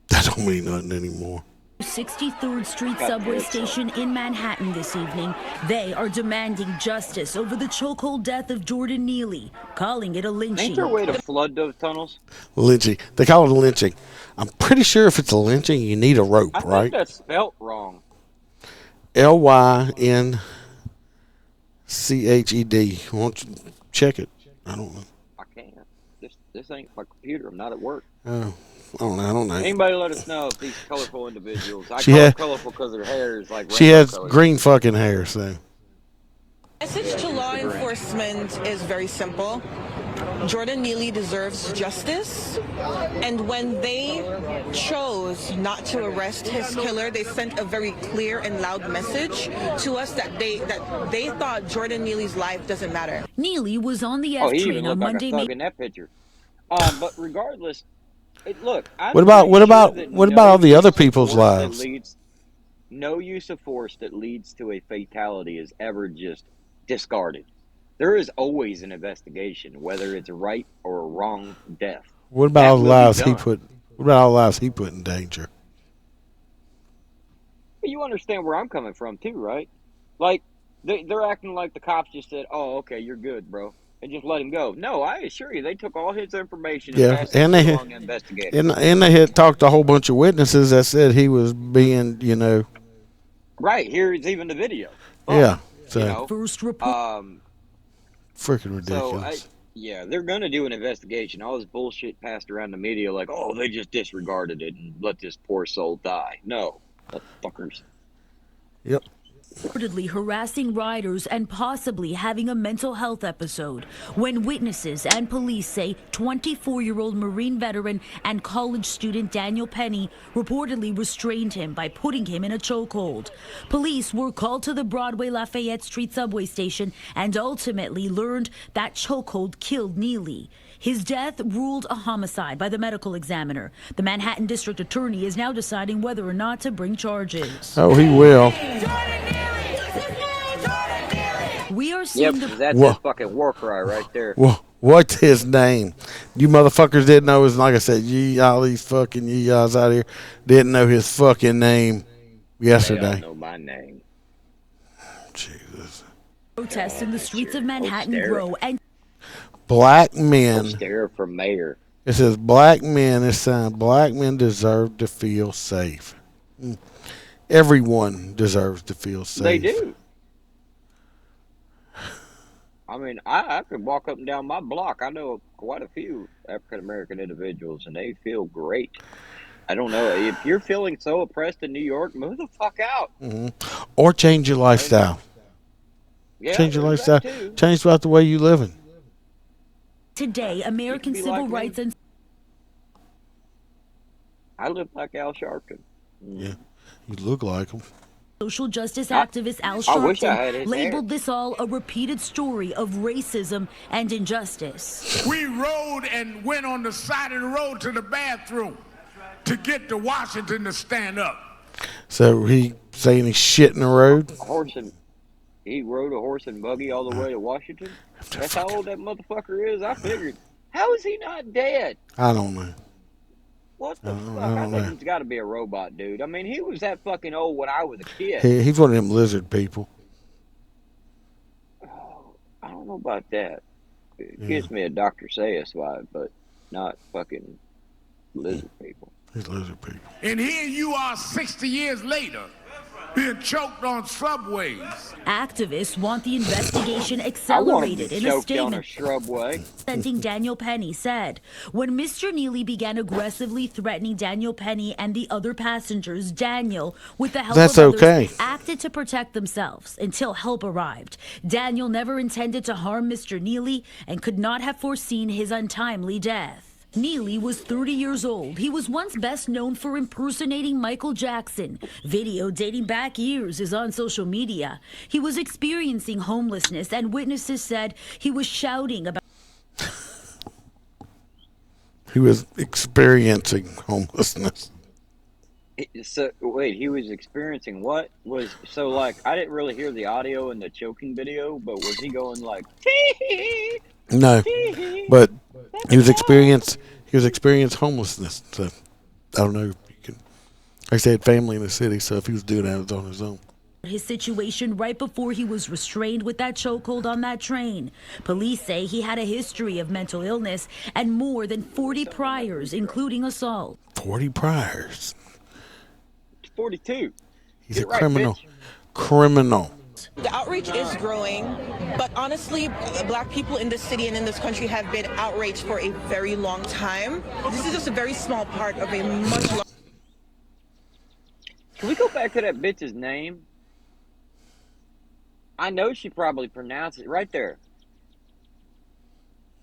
Speaker 4: That don't mean nothing anymore.
Speaker 13: 63rd Street subway station in Manhattan this evening. They are demanding justice over the chokehold death of Jordan Neely, calling it a lynching.
Speaker 5: Ain't there a way to flood those tunnels?
Speaker 4: Lynching. They call it a lynching. I'm pretty sure if it's a lynching, you need a rope,
Speaker 5: I think
Speaker 4: right?
Speaker 5: that's spelt wrong.
Speaker 4: Lynched. Won't you check it? I don't know.
Speaker 5: I can't. This ain't my computer. I'm not at work.
Speaker 4: Oh, I don't know.
Speaker 5: Anybody let us know if these colorful individuals. I
Speaker 4: She
Speaker 5: call
Speaker 4: had-
Speaker 5: them colorful because their hair is like.
Speaker 4: She
Speaker 5: rainbow
Speaker 4: has
Speaker 5: colored.
Speaker 4: green fucking hair, so.
Speaker 14: Message to law enforcement is very simple. Jordan Neely deserves justice, and when they chose not to arrest his killer, they sent a very clear and loud message to us that they thought Jordan Neely's life doesn't matter.
Speaker 13: Neely was on the
Speaker 5: Oh,
Speaker 13: F
Speaker 5: he even
Speaker 13: train
Speaker 5: looked
Speaker 13: on
Speaker 5: like
Speaker 13: Monday.
Speaker 5: a thug in that picture. But regardless, look. I'm
Speaker 4: What about
Speaker 5: pretty sure that
Speaker 4: all the
Speaker 5: no
Speaker 4: other
Speaker 5: use of
Speaker 4: people's
Speaker 5: force that
Speaker 4: lives?
Speaker 5: No use of force that leads to a fatality is ever just discarded. There is always an investigation, whether it's a right or a wrong death.
Speaker 4: What about
Speaker 5: That
Speaker 4: all the
Speaker 5: will be
Speaker 4: lives he
Speaker 5: done.
Speaker 4: put? What about all the lives he put in danger?
Speaker 5: But you understand where I'm coming from too, right? Like they're acting like the cops just said, "Oh, okay, you're good, bro," and just let him go. No, I assure you, they took all his information and
Speaker 4: Yeah,
Speaker 5: passed
Speaker 4: and
Speaker 5: it
Speaker 4: they
Speaker 5: along to investigators.
Speaker 4: and they had talked to a whole bunch of witnesses that said he was being,
Speaker 5: Right, here's even the video.
Speaker 4: yeah, so
Speaker 5: You know,
Speaker 13: First report.
Speaker 4: freaking ridiculous.
Speaker 5: So, yeah, they're going to do an investigation. All this bullshit passed around the media like, oh, they just disregarded it and let this poor soul die. No, fuckers.
Speaker 4: Yep.
Speaker 13: Reportedly harassing riders and possibly having a mental health episode when witnesses and police say 24-year-old Marine veteran and college student Daniel Penny reportedly restrained him by putting him in a chokehold. Police were called to the Broadway Lafayette Street subway station and ultimately learned that chokehold killed Neely. His death ruled a homicide by the medical examiner. The Manhattan District Attorney is now deciding whether or not to bring charges.
Speaker 4: Oh, he will.
Speaker 13: We We are
Speaker 5: Yep,
Speaker 13: seeing the
Speaker 5: that's
Speaker 4: Wha-
Speaker 5: his fucking war cry right there.
Speaker 4: What's his name? You motherfuckers didn't know his, like I said, all these fucking yeehaws out here didn't know his fucking name
Speaker 5: They all
Speaker 4: yesterday.
Speaker 5: know my name.
Speaker 4: Jesus.
Speaker 13: protests in the streets of Manhattan
Speaker 5: Holstera.
Speaker 13: grow and
Speaker 4: Black men.
Speaker 5: Holstera for mayor.
Speaker 4: It says black men. It's saying black men deserve to feel safe. Everyone deserves to feel safe.
Speaker 5: They do. I mean, I could walk up and down my block. I know quite a few African American individuals, and they feel great. I don't know. If you're feeling so oppressed in New York, move the fuck out.
Speaker 4: Or change your lifestyle.
Speaker 5: Yeah,
Speaker 4: Change your
Speaker 5: there's
Speaker 4: lifestyle.
Speaker 5: that too.
Speaker 4: Change about the way you living.
Speaker 13: today, American
Speaker 5: be
Speaker 13: civil
Speaker 5: like me.
Speaker 13: rights and
Speaker 5: I live like Al Sharpton.
Speaker 4: Yeah, you look like him.
Speaker 13: social justice activist Al
Speaker 5: I wish I had
Speaker 13: Sharpton
Speaker 5: his
Speaker 13: labeled
Speaker 5: hair.
Speaker 13: this all a repeated story of racism and injustice.
Speaker 2: We rode and went on the side of the road to the bathroom to get to Washington to stand up.
Speaker 4: So he saying he's shit in the road.
Speaker 5: He rode a horse and buggy all the way to Washington. That's how old that motherfucker is. I figured. How is he not dead?
Speaker 4: I don't know.
Speaker 5: What the fuck?
Speaker 4: I
Speaker 5: I
Speaker 4: don't
Speaker 5: think
Speaker 4: know.
Speaker 5: he's got to be a robot, dude. I mean, he was that fucking old when I was a kid.
Speaker 4: He's one of them lizard people.
Speaker 5: I don't know about that. It gives me a Dr. Seuss vibe, but not fucking lizard people.
Speaker 4: He's lizard people.
Speaker 2: And here you are 60 years later, being choked on subways.
Speaker 13: Activists want the investigation
Speaker 5: I want him
Speaker 13: accelerated
Speaker 5: to
Speaker 13: in a
Speaker 5: choke on a
Speaker 13: statement.
Speaker 5: shrubway.
Speaker 13: Representing Daniel Penny said, when Mr. Neely began aggressively threatening Daniel Penny and the other passengers, Daniel, with the help
Speaker 4: That's
Speaker 13: of others,
Speaker 4: okay.
Speaker 13: acted to protect themselves until help arrived. Daniel never intended to harm Mr. Neely and could not have foreseen his untimely death. Neely was 30 years old. He was once best known for impersonating Michael Jackson. Video dating back years is on social media. He was experiencing homelessness, and witnesses said he was shouting about.
Speaker 4: He was experiencing homelessness.
Speaker 5: So wait, he was experiencing what? So like I didn't really hear the audio in the choking video, but was he going like
Speaker 4: No, but he was experiencing homelessness. So I don't know. Like I said, family in the city. So if he was doing that, it was on his own.
Speaker 13: His situation right before he was restrained with that chokehold on that train. Police say he had a history of mental illness and more than 40 priors, including assault.
Speaker 4: 40 priors.
Speaker 5: 42?
Speaker 4: He's a criminal. Criminal.
Speaker 14: The outreach is growing, but honestly, black people in this city and in this country have been outraged for a very long time. This is just a very small part of a much larger.
Speaker 5: Can we go back to that bitch's name? I know she probably pronounced it right there.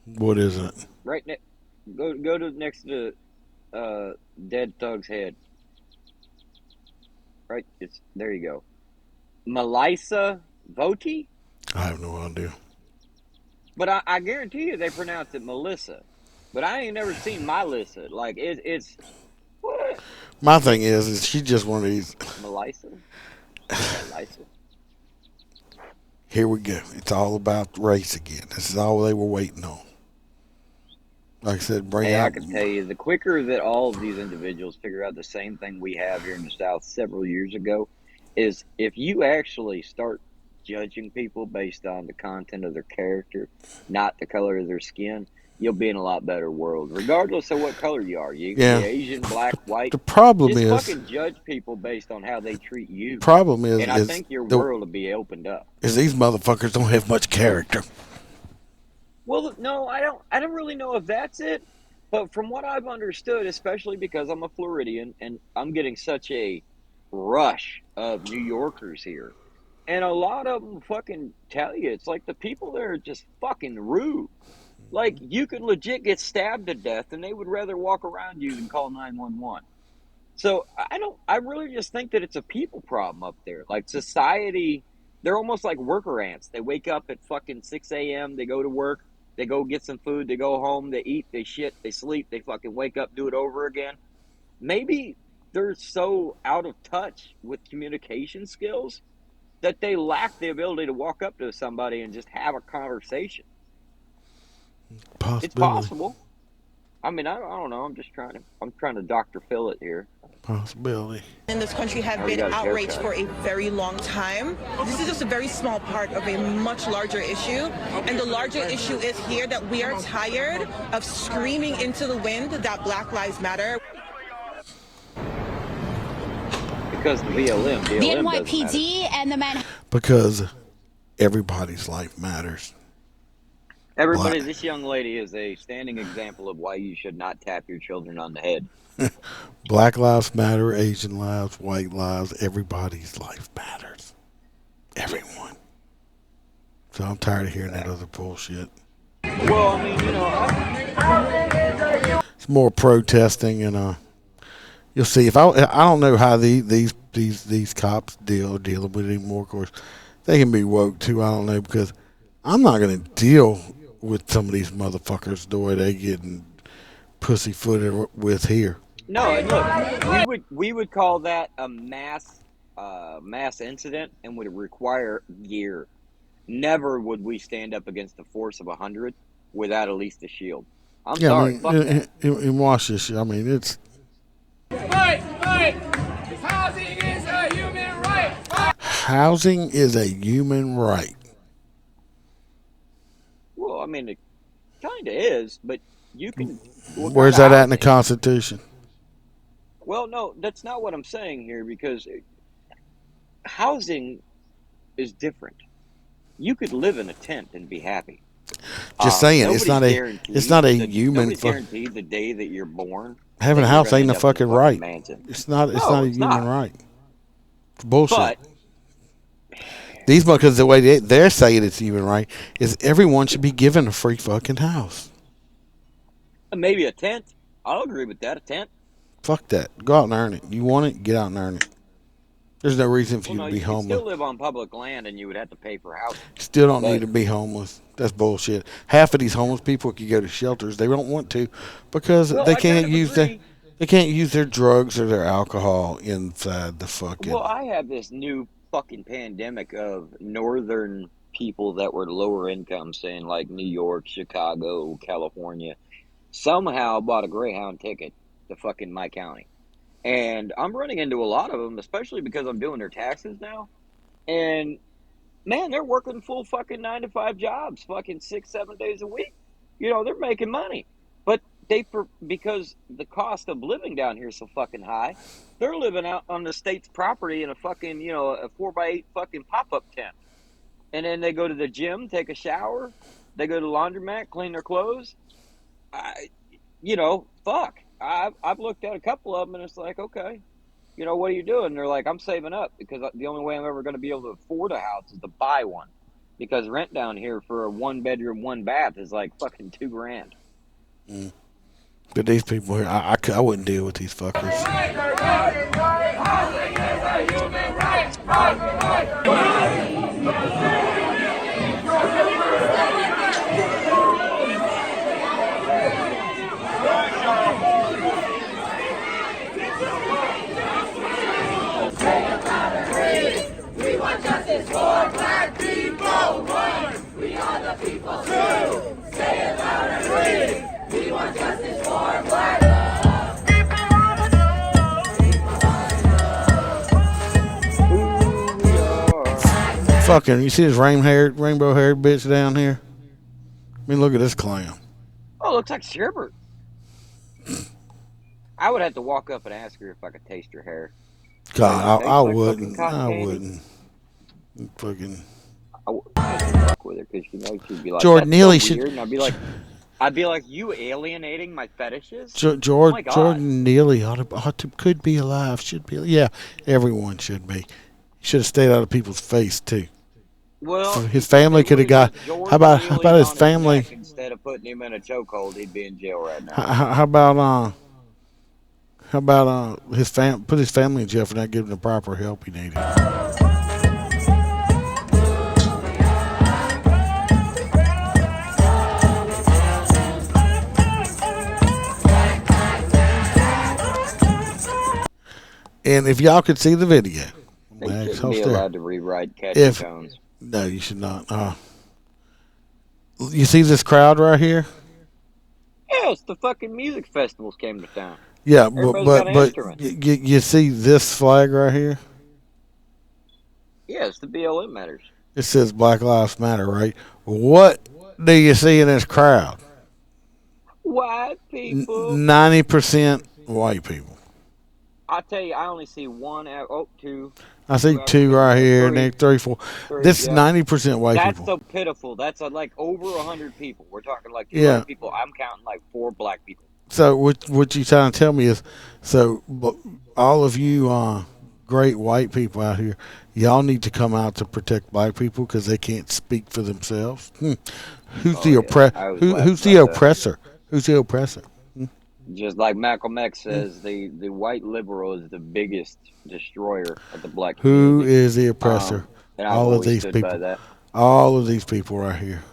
Speaker 4: What is it?
Speaker 5: Right go to next to dead thug's head. Right, there you go. Melissa Voti?
Speaker 4: I have no idea.
Speaker 5: But I guarantee you they pronounce it Melissa. But I ain't never seen Melissa. Like it's what?
Speaker 4: My thing is she's just one of these.
Speaker 5: Melissa? Melissa.
Speaker 4: Here we go. It's all about race again. This is all they were waiting on. Like I said, bring
Speaker 5: Hey,
Speaker 4: out.
Speaker 5: I can tell you, the quicker that all of these individuals figure out the same thing we have here in the South several years ago, is if you actually start judging people based on the content of their character, not the color of their skin, you'll be in a lot better world, regardless of what color you are. You can be Asian, black, white.
Speaker 4: The problem
Speaker 5: just
Speaker 4: is
Speaker 5: fucking judge people based on how they treat you.
Speaker 4: Problem is,
Speaker 5: and I think your world will be opened up.
Speaker 4: Is these motherfuckers don't have much character.
Speaker 5: Well, no, I don't really know if that's it, but from what I've understood, especially because I'm a Floridian and I'm getting such a rush of New Yorkers here, and a lot of them fucking tell you it's like the people there are just fucking rude. Like you could legit get stabbed to death, and they would rather walk around you than call 911. So I really just think that it's a people problem up there. Like society, they're almost like worker ants. They wake up at fucking 6 a.m. They go to work. They go get some food, they go home, they eat, they shit, they sleep, they fucking wake up, do it over again. Maybe they're so out of touch with communication skills that they lack the ability to walk up to somebody and just have a conversation. It's possible. I mean, I don't know. I'm trying to Dr. Phil it here.
Speaker 4: Possibility.
Speaker 14: In this country have been outraged for a very long time. This is just a very small part of a much larger issue. And the larger issue is here that we are tired of screaming into the wind that Black Lives Matter.
Speaker 5: Because the BLM
Speaker 15: the NYPD and the man.
Speaker 4: Because everybody's life matters.
Speaker 5: Everybody, this young lady is a standing example of why you should not tap your children on the head.
Speaker 4: Black lives matter, Asian lives, white lives, everybody's life matters. Everyone. So I'm tired of hearing that other bullshit.
Speaker 5: Well, I mean,
Speaker 4: it's more protesting, and you'll see. If I don't know how these cops dealing with it anymore. Of course, they can be woke too. I don't know, because I'm not going to deal with some of these motherfuckers the way they getting pussyfooted with here.
Speaker 5: No, and look, we would call that a mass incident and would require gear. Never would we stand up against a force of 100 without at least a shield. I'm sorry.
Speaker 4: I mean, in Washington, I mean, it's.
Speaker 2: Housing is a human right.
Speaker 4: Housing is a human right.
Speaker 5: Well, I mean, it kind of is, but you can.
Speaker 4: Where's that at in the Constitution?
Speaker 5: Well, no, that's not what I'm saying here, because housing is different. You could live in a tent and be happy.
Speaker 4: Just saying, it's not a human.
Speaker 5: Nobody's guaranteed the day that you're born.
Speaker 4: Having a house ain't a fucking right. It's not a human right. It's bullshit. But because the way they're saying it's human right is everyone should be given a free fucking house.
Speaker 5: Maybe a tent. I'll agree with that. A tent.
Speaker 4: Fuck that. Go out and earn it. You want it? Get out and earn it. There's no reason for you to be homeless.
Speaker 5: You still live on public land, and you would have to pay for housing.
Speaker 4: Still don't need to be homeless. That's bullshit. Half of these homeless people could go to shelters. They don't want to because they can't use their drugs or their alcohol inside the fucking.
Speaker 5: Well, I have this new fucking pandemic of northern people that were lower income, saying like New York, Chicago, California, somehow bought a Greyhound ticket to fucking my county. And I'm running into a lot of them, especially because I'm doing their taxes now. And man, they're working full fucking 9-to-5 jobs, fucking 6-7 days a week. You know, they're making money. But because the cost of living down here is so fucking high, they're living out on the state's property in a fucking, a 4x8 fucking pop-up tent. And then they go to the gym, take a shower. They go to the laundromat, clean their clothes. Fuck. I've looked at a couple of them, and it's like, okay, what are you doing? They're like, I'm saving up because the only way I'm ever going to be able to afford a house is to buy one, because rent down here for a 1-bedroom, 1-bath is like fucking $2,000.
Speaker 4: Mm. But these people here, I wouldn't deal with these fuckers.
Speaker 2: We want justice for black people. One, we are the people. Two, say it loud and free. We want justice for black people.
Speaker 4: Fucking, you see this rainbow-haired bitch down here? I mean, look at this clown.
Speaker 5: Oh, it looks like Sherbert. I would have to walk up and ask her if I could taste her hair.
Speaker 4: God, I wouldn't. I wouldn't. Fucking.
Speaker 5: I wouldn't fuck with her because she'd be like,
Speaker 4: Jordan Nelly should.
Speaker 5: And I'd be like, you alienating my fetishes?
Speaker 4: Jordan Nelly could be alive. Should be. Yeah, everyone should be. He should have stayed out of people's face too.
Speaker 5: Well,
Speaker 4: his family could have got. How about his family?
Speaker 5: Instead of putting him in a chokehold, he'd be in jail right now.
Speaker 4: How about put his family in jail for not giving the proper help he needed? And if y'all could see the video, I'm gonna
Speaker 5: Shouldn't be
Speaker 4: Holstera.
Speaker 5: allowed to rewrite catchy tones.
Speaker 4: No, you should not. You see this crowd right here?
Speaker 5: Yeah, it's the fucking music festivals came to town.
Speaker 4: Yeah,
Speaker 5: Everybody's
Speaker 4: but
Speaker 5: got an
Speaker 4: but
Speaker 5: instrument.
Speaker 4: you see this flag right here?
Speaker 5: Yeah, it's the BLM matters.
Speaker 4: It says Black Lives Matter, right? What do you see in this crowd?
Speaker 5: White people.
Speaker 4: 90% white people.
Speaker 5: I tell you, I only see two.
Speaker 4: I see two right here, and then 3, 4. This is
Speaker 5: yeah.
Speaker 4: 90% white
Speaker 5: That's
Speaker 4: people.
Speaker 5: so pitiful. That's like over 100 people. We're talking like 200
Speaker 4: Yeah.
Speaker 5: people. I'm counting like 4 black people.
Speaker 4: So what you trying to tell me is, all of you great white people out here, y'all need to come out to protect black people because they can't speak for themselves. Who's the oppressor? Who's the oppressor? Who's the oppressor?
Speaker 5: Just like Malcolm X says, the white liberal is the biggest destroyer of the black community.
Speaker 4: Who is the oppressor?
Speaker 5: And I've
Speaker 4: All of
Speaker 5: always
Speaker 4: these
Speaker 5: stood
Speaker 4: people.
Speaker 5: by that.
Speaker 4: All of these people right here.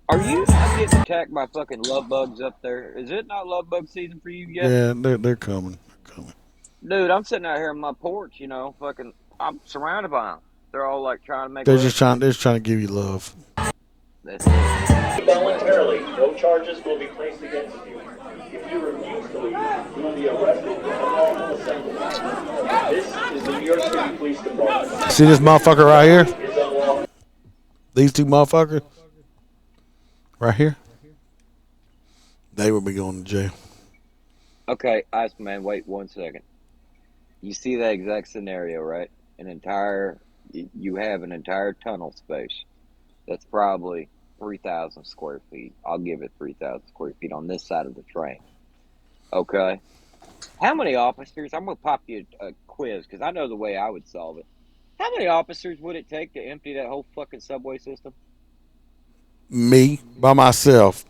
Speaker 5: Are you not getting attacked by fucking love bugs up there? Is it not love bug season for you yet?
Speaker 4: Yeah, they're coming.
Speaker 5: Dude, I'm sitting out here on my porch, fucking, I'm surrounded by them. They're all like trying to make.
Speaker 4: They're just trying to give you love.
Speaker 5: That's it.
Speaker 16: Voluntarily, no charges will be placed against you. If you refuse to leave, you will be arrested for unlawful assembly. This is the New York City Police Department.
Speaker 4: See this motherfucker right here? These two motherfuckers right here? They will be going to jail.
Speaker 5: Okay, Iceman, wait 1 second. You see that exact scenario, right? You have an entire tunnel space that's probably 3,000 square feet. I'll give it 3,000 square feet on this side of the train. Okay? How many officers, I'm going to pop you a quiz because I know the way I would solve it. How many officers would it take to empty that whole fucking subway system?
Speaker 4: Me, by myself,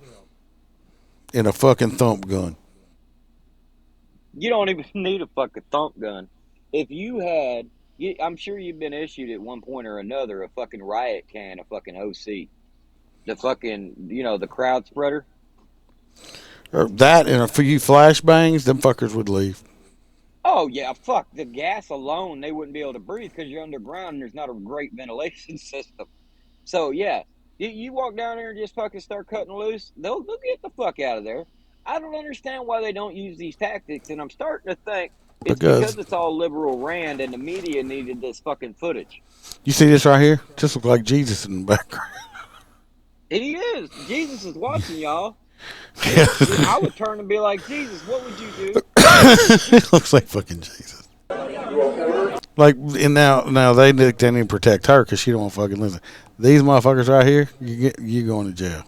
Speaker 4: in a fucking thump gun.
Speaker 5: You don't even need a fucking thump gun. If you had, I'm sure you've been issued at one point or another a fucking riot can, a fucking OC. The fucking, the crowd spreader.
Speaker 4: Or that and a few flashbangs, them fuckers would leave.
Speaker 5: Oh, yeah, fuck. The gas alone, they wouldn't be able to breathe because you're underground and there's not a great ventilation system. So, yeah, you walk down there and just fucking start cutting loose, they'll get the fuck out of there. I don't understand why they don't use these tactics, and I'm starting to think it's because it's all liberal Rand and the media needed this fucking footage.
Speaker 4: You see this right here? Just look like Jesus in the background.
Speaker 5: He is. Jesus is watching y'all. I would turn and be like, Jesus, what would you do?
Speaker 4: It looks like fucking Jesus. Like, and now they didn't even protect her because she don't want to fucking listen. These motherfuckers right here, you going to jail.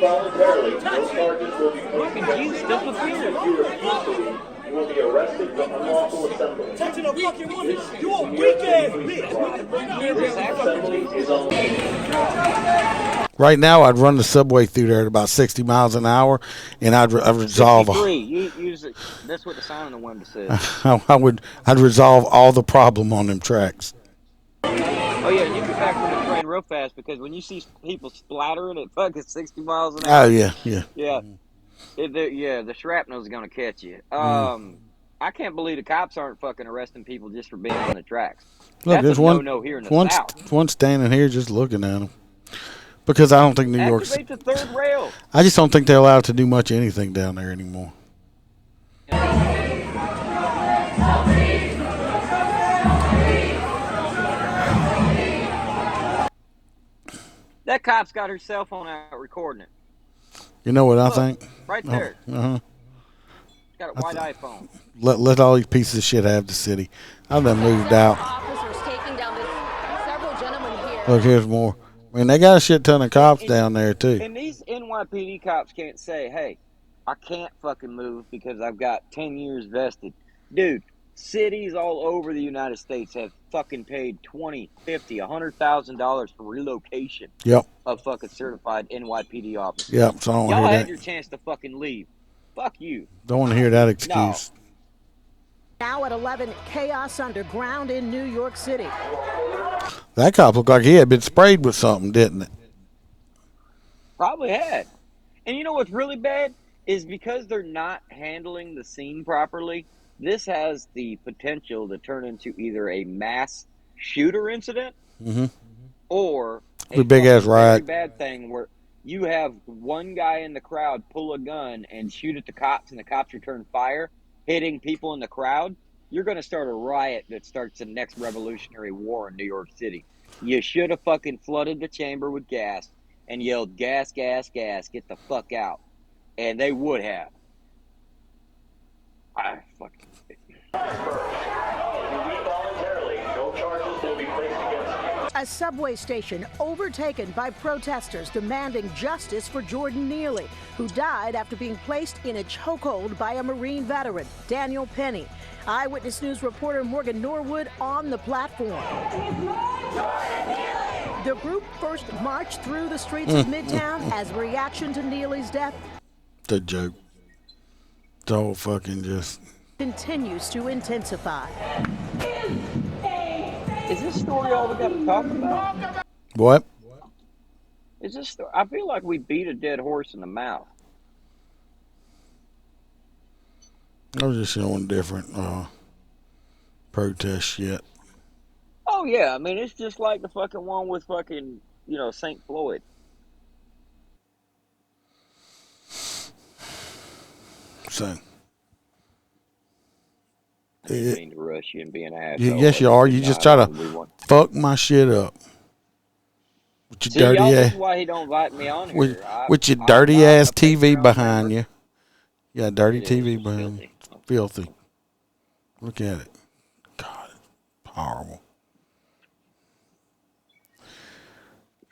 Speaker 16: Voluntarily, no charges will be placed against you. If you refuse to leave, you will be arrested for unlawful assembly.
Speaker 2: Touching a fucking woman, you a weak ass bitch.
Speaker 16: This assembly is on.
Speaker 4: Right now, I'd run the subway through there at about 60 miles an hour, and I'd resolve.
Speaker 5: 63. Use it. That's what the sign on the window says.
Speaker 4: I'd resolve all the problem on them tracks.
Speaker 5: Oh yeah, you get back on the train real fast because when you see people splattering at fucking 60 miles an hour.
Speaker 4: Oh yeah.
Speaker 5: Yeah. The shrapnel's gonna catch you. I can't believe the cops aren't fucking arresting people just for being on the tracks.
Speaker 4: Look,
Speaker 5: That's
Speaker 4: there's
Speaker 5: a no here in the South.
Speaker 4: One standing here just looking at them. Because I don't think New York's.
Speaker 5: Activate the third rail.
Speaker 4: I just don't think they're allowed to do much of anything down there anymore.
Speaker 5: That cop's got her cell phone out recording it.
Speaker 4: You know what I think?
Speaker 5: Right there.
Speaker 4: Uh-huh.
Speaker 5: She's got a white iPhone.
Speaker 4: Let all these pieces of shit have the city. I've done moved out. Look, here's more. I mean, they got a shit ton of cops down there, too.
Speaker 5: And these NYPD cops can't say, hey, I can't fucking move because I've got 10 years vested. Dude, cities all over the United States have fucking paid $20, $50, $100,000 for relocation of fucking certified NYPD officers.
Speaker 4: Yep, so I don't
Speaker 5: Y'all
Speaker 4: hear
Speaker 5: had
Speaker 4: that.
Speaker 5: your chance to fucking leave. Fuck you.
Speaker 4: Don't want to hear that excuse.
Speaker 17: Now at 11, chaos underground in New York City.
Speaker 4: That cop looked like he had been sprayed with something, didn't it?
Speaker 5: Probably had. And you know what's really bad? Is because they're not handling the scene properly, this has the potential to turn into either a mass shooter incident or
Speaker 4: The
Speaker 5: a
Speaker 4: big ass
Speaker 5: fucking very
Speaker 4: riot.
Speaker 5: bad thing where you have one guy in the crowd pull a gun and shoot at the cops and the cops return fire, hitting people in the crowd. You're going to start a riot that starts the next revolutionary war in New York City. You should have fucking flooded the chamber with gas and yelled, gas, gas, gas, get the fuck out. And they would have. I fucking...
Speaker 16: No charges will be placed against you.
Speaker 17: A subway station overtaken by protesters demanding justice for Jordan Neely, who died after being placed in a chokehold by a Marine veteran, Daniel Penny. Eyewitness News reporter Morgan Norwood on the platform. The group first marched through the streets of Midtown as a reaction to Neely's death.
Speaker 4: The joke. It's all fucking just...
Speaker 17: Continues to intensify.
Speaker 5: Is this story all we got to talk about?
Speaker 4: What?
Speaker 5: Is this story? I feel like we beat a dead horse in the mouth.
Speaker 4: I was just showing different protest shit.
Speaker 5: Oh, yeah. I mean, it's just like the fucking one with fucking, St. Floyd.
Speaker 4: So...
Speaker 5: I didn't mean to rush you and be an asshole.
Speaker 4: Yes, you are. You just try to fuck my shit up. With your dirty
Speaker 5: y'all,
Speaker 4: ass.
Speaker 5: this is why he don't invite me on here.
Speaker 4: With your dirty ass TV behind you. You got dirty TV behind you. Filthy. Look at it. God, it's horrible.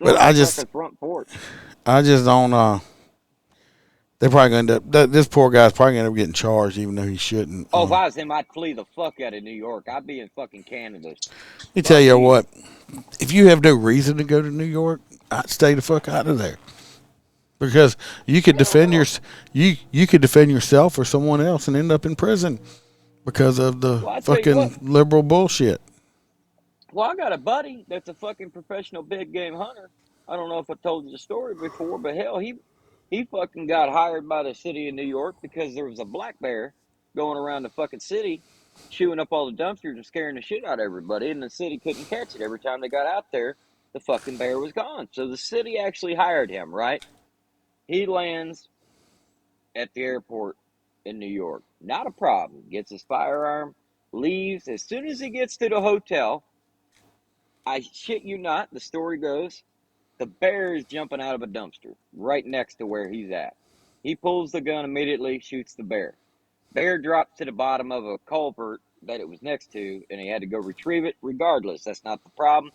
Speaker 4: But I just don't. They're probably going to end up. This poor guy's probably going to end up getting charged, even though he shouldn't.
Speaker 5: Oh, if I was him, I'd flee the fuck out of New York. I'd be in fucking Canada.
Speaker 4: Let me tell you what. If you have no reason to go to New York, I'd stay the fuck out of there. Because you could defend you could defend yourself or someone else and end up in prison because of the fucking liberal bullshit.
Speaker 5: Well, I got a buddy that's a fucking professional big game hunter. I don't know if I told you the story before, but hell, he fucking got hired by the city of New York because there was a black bear going around the fucking city chewing up all the dumpsters and scaring the shit out of everybody, and the city couldn't catch it. Every time they got out there, the fucking bear was gone. So the city actually hired him, right? He lands at the airport in New York. Not a problem. Gets his firearm, leaves. As soon as he gets to the hotel, I shit you not, the story goes, the bear is jumping out of a dumpster right next to where he's at. He pulls the gun immediately, shoots the bear. Bear drops to the bottom of a culvert that it was next to, and he had to go retrieve it. Regardless, that's not the problem.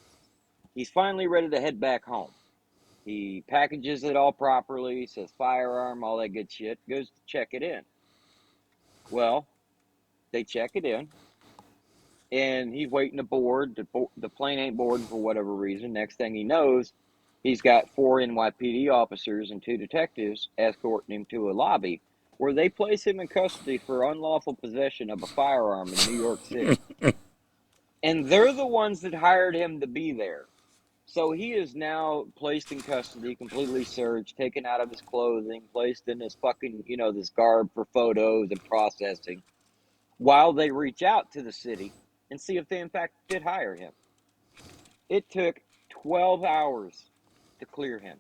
Speaker 5: He's finally ready to head back home. He packages it all properly, says firearm, all that good shit, goes to check it in. Well, they check it in, and he's waiting to board. The plane ain't boarding for whatever reason. Next thing he knows, he's got 4 NYPD officers and 2 detectives escorting him to a lobby where they place him in custody for unlawful possession of a firearm in New York City. And they're the ones that hired him to be there. So he is now placed in custody, completely searched, taken out of his clothing, placed in this fucking, this garb for photos and processing, while they reach out to the city and see if they in fact did hire him. It took 12 hours to clear him.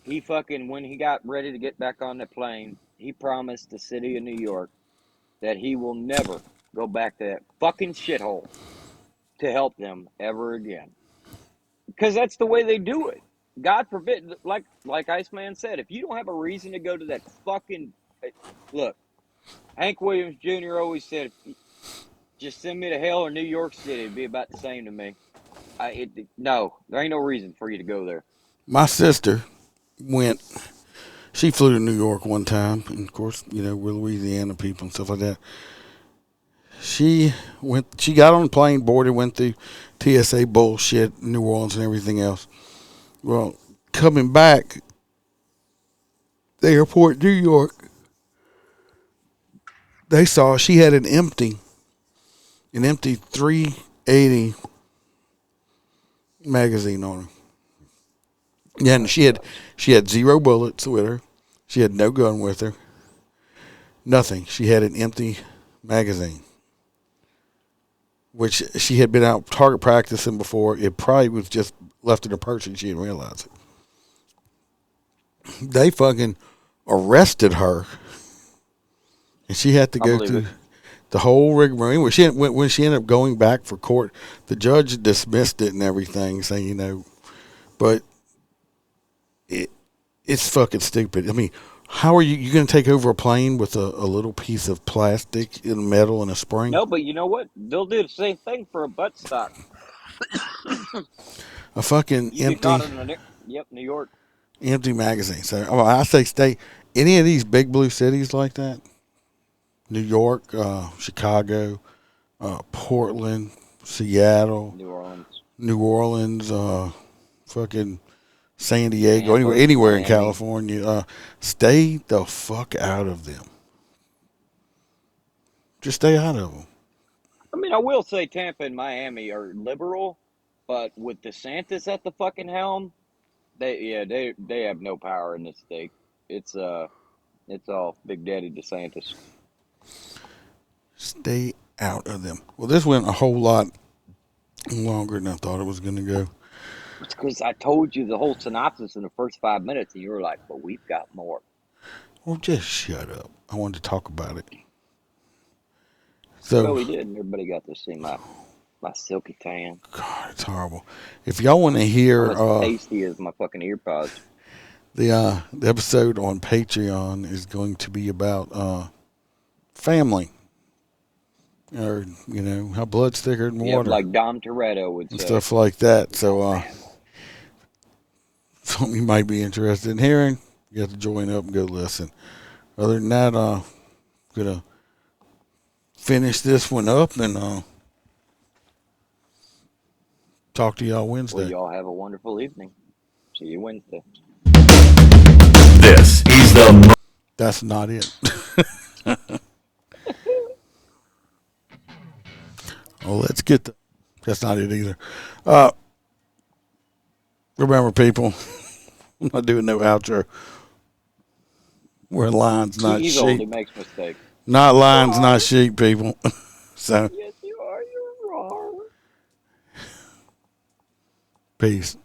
Speaker 5: He fucking, when he got ready to get back on the plane, he promised the city of New York that he will never go back to that fucking shithole to help them ever again. Because that's the way they do it. God forbid, like Iceman said, if you don't have a reason to go to that fucking... Look, Hank Williams Jr. always said, just send me to hell or New York City. It'd be about the same to me. No, there ain't no reason for you to go there.
Speaker 4: My sister she flew to New York one time, and of course, we're Louisiana people and stuff like that. She got on the plane, boarded, went through TSA bullshit, New Orleans and everything else. Well, coming back, the airport, New York, they saw she had an empty 380 magazine on her. Yeah, and she had 0 bullets with her. She had no gun with her. Nothing. She had an empty magazine, which she had been out target practicing before. It probably was just left in her purse and she didn't realize it. They fucking arrested her, and she had to go through the whole rigmarole. When she ended up going back for court, the judge dismissed it and everything, saying, but it's fucking stupid. I mean, how are you going to take over a plane with a little piece of plastic and metal and a spring?
Speaker 5: No, but you know what? They'll do the same thing for a butt stock.
Speaker 4: A fucking
Speaker 5: you
Speaker 4: empty.
Speaker 5: Got it in New York.
Speaker 4: Empty magazine. So I say stay any of these big blue cities like that. New York, Chicago, Portland, Seattle, New Orleans, fucking San Diego, anywhere in California. Stay the fuck out of them. Just stay out of them.
Speaker 5: I mean, I will say Tampa and Miami are liberal, but with DeSantis at the fucking helm, they have no power in this state. It's all Big Daddy DeSantis.
Speaker 4: Stay out of them. Well, this went a whole lot longer than I thought it was going to go.
Speaker 5: It's because I told you the whole synopsis in the first 5 minutes, and you were like, "But we've got more."
Speaker 4: Well, just shut up. I wanted to talk about it. So,
Speaker 5: well, we did, and everybody got to see my silky tan.
Speaker 4: God, it's horrible. If y'all want to hear,
Speaker 5: as tasty as my fucking earpods.
Speaker 4: The episode on Patreon is going to be about family. Or, how blood's thicker than water.
Speaker 5: Yeah, like Dom Toretto would say.
Speaker 4: And stuff like that. So, something you might be interested in hearing, you have to join up and go listen. Other than that, I'm going to finish this one up and talk to y'all Wednesday.
Speaker 5: Well, y'all have a wonderful evening. See you Wednesday.
Speaker 18: This is the...
Speaker 4: That's not it. Oh, let's get the... That's not it either. Remember, people, I'm not doing no outro. We're lions, not
Speaker 5: He's
Speaker 4: sheep.
Speaker 5: old, he makes mistakes.
Speaker 4: Not lions, not sheep, people. So,
Speaker 5: yes, you are. You're wrong.
Speaker 4: Peace.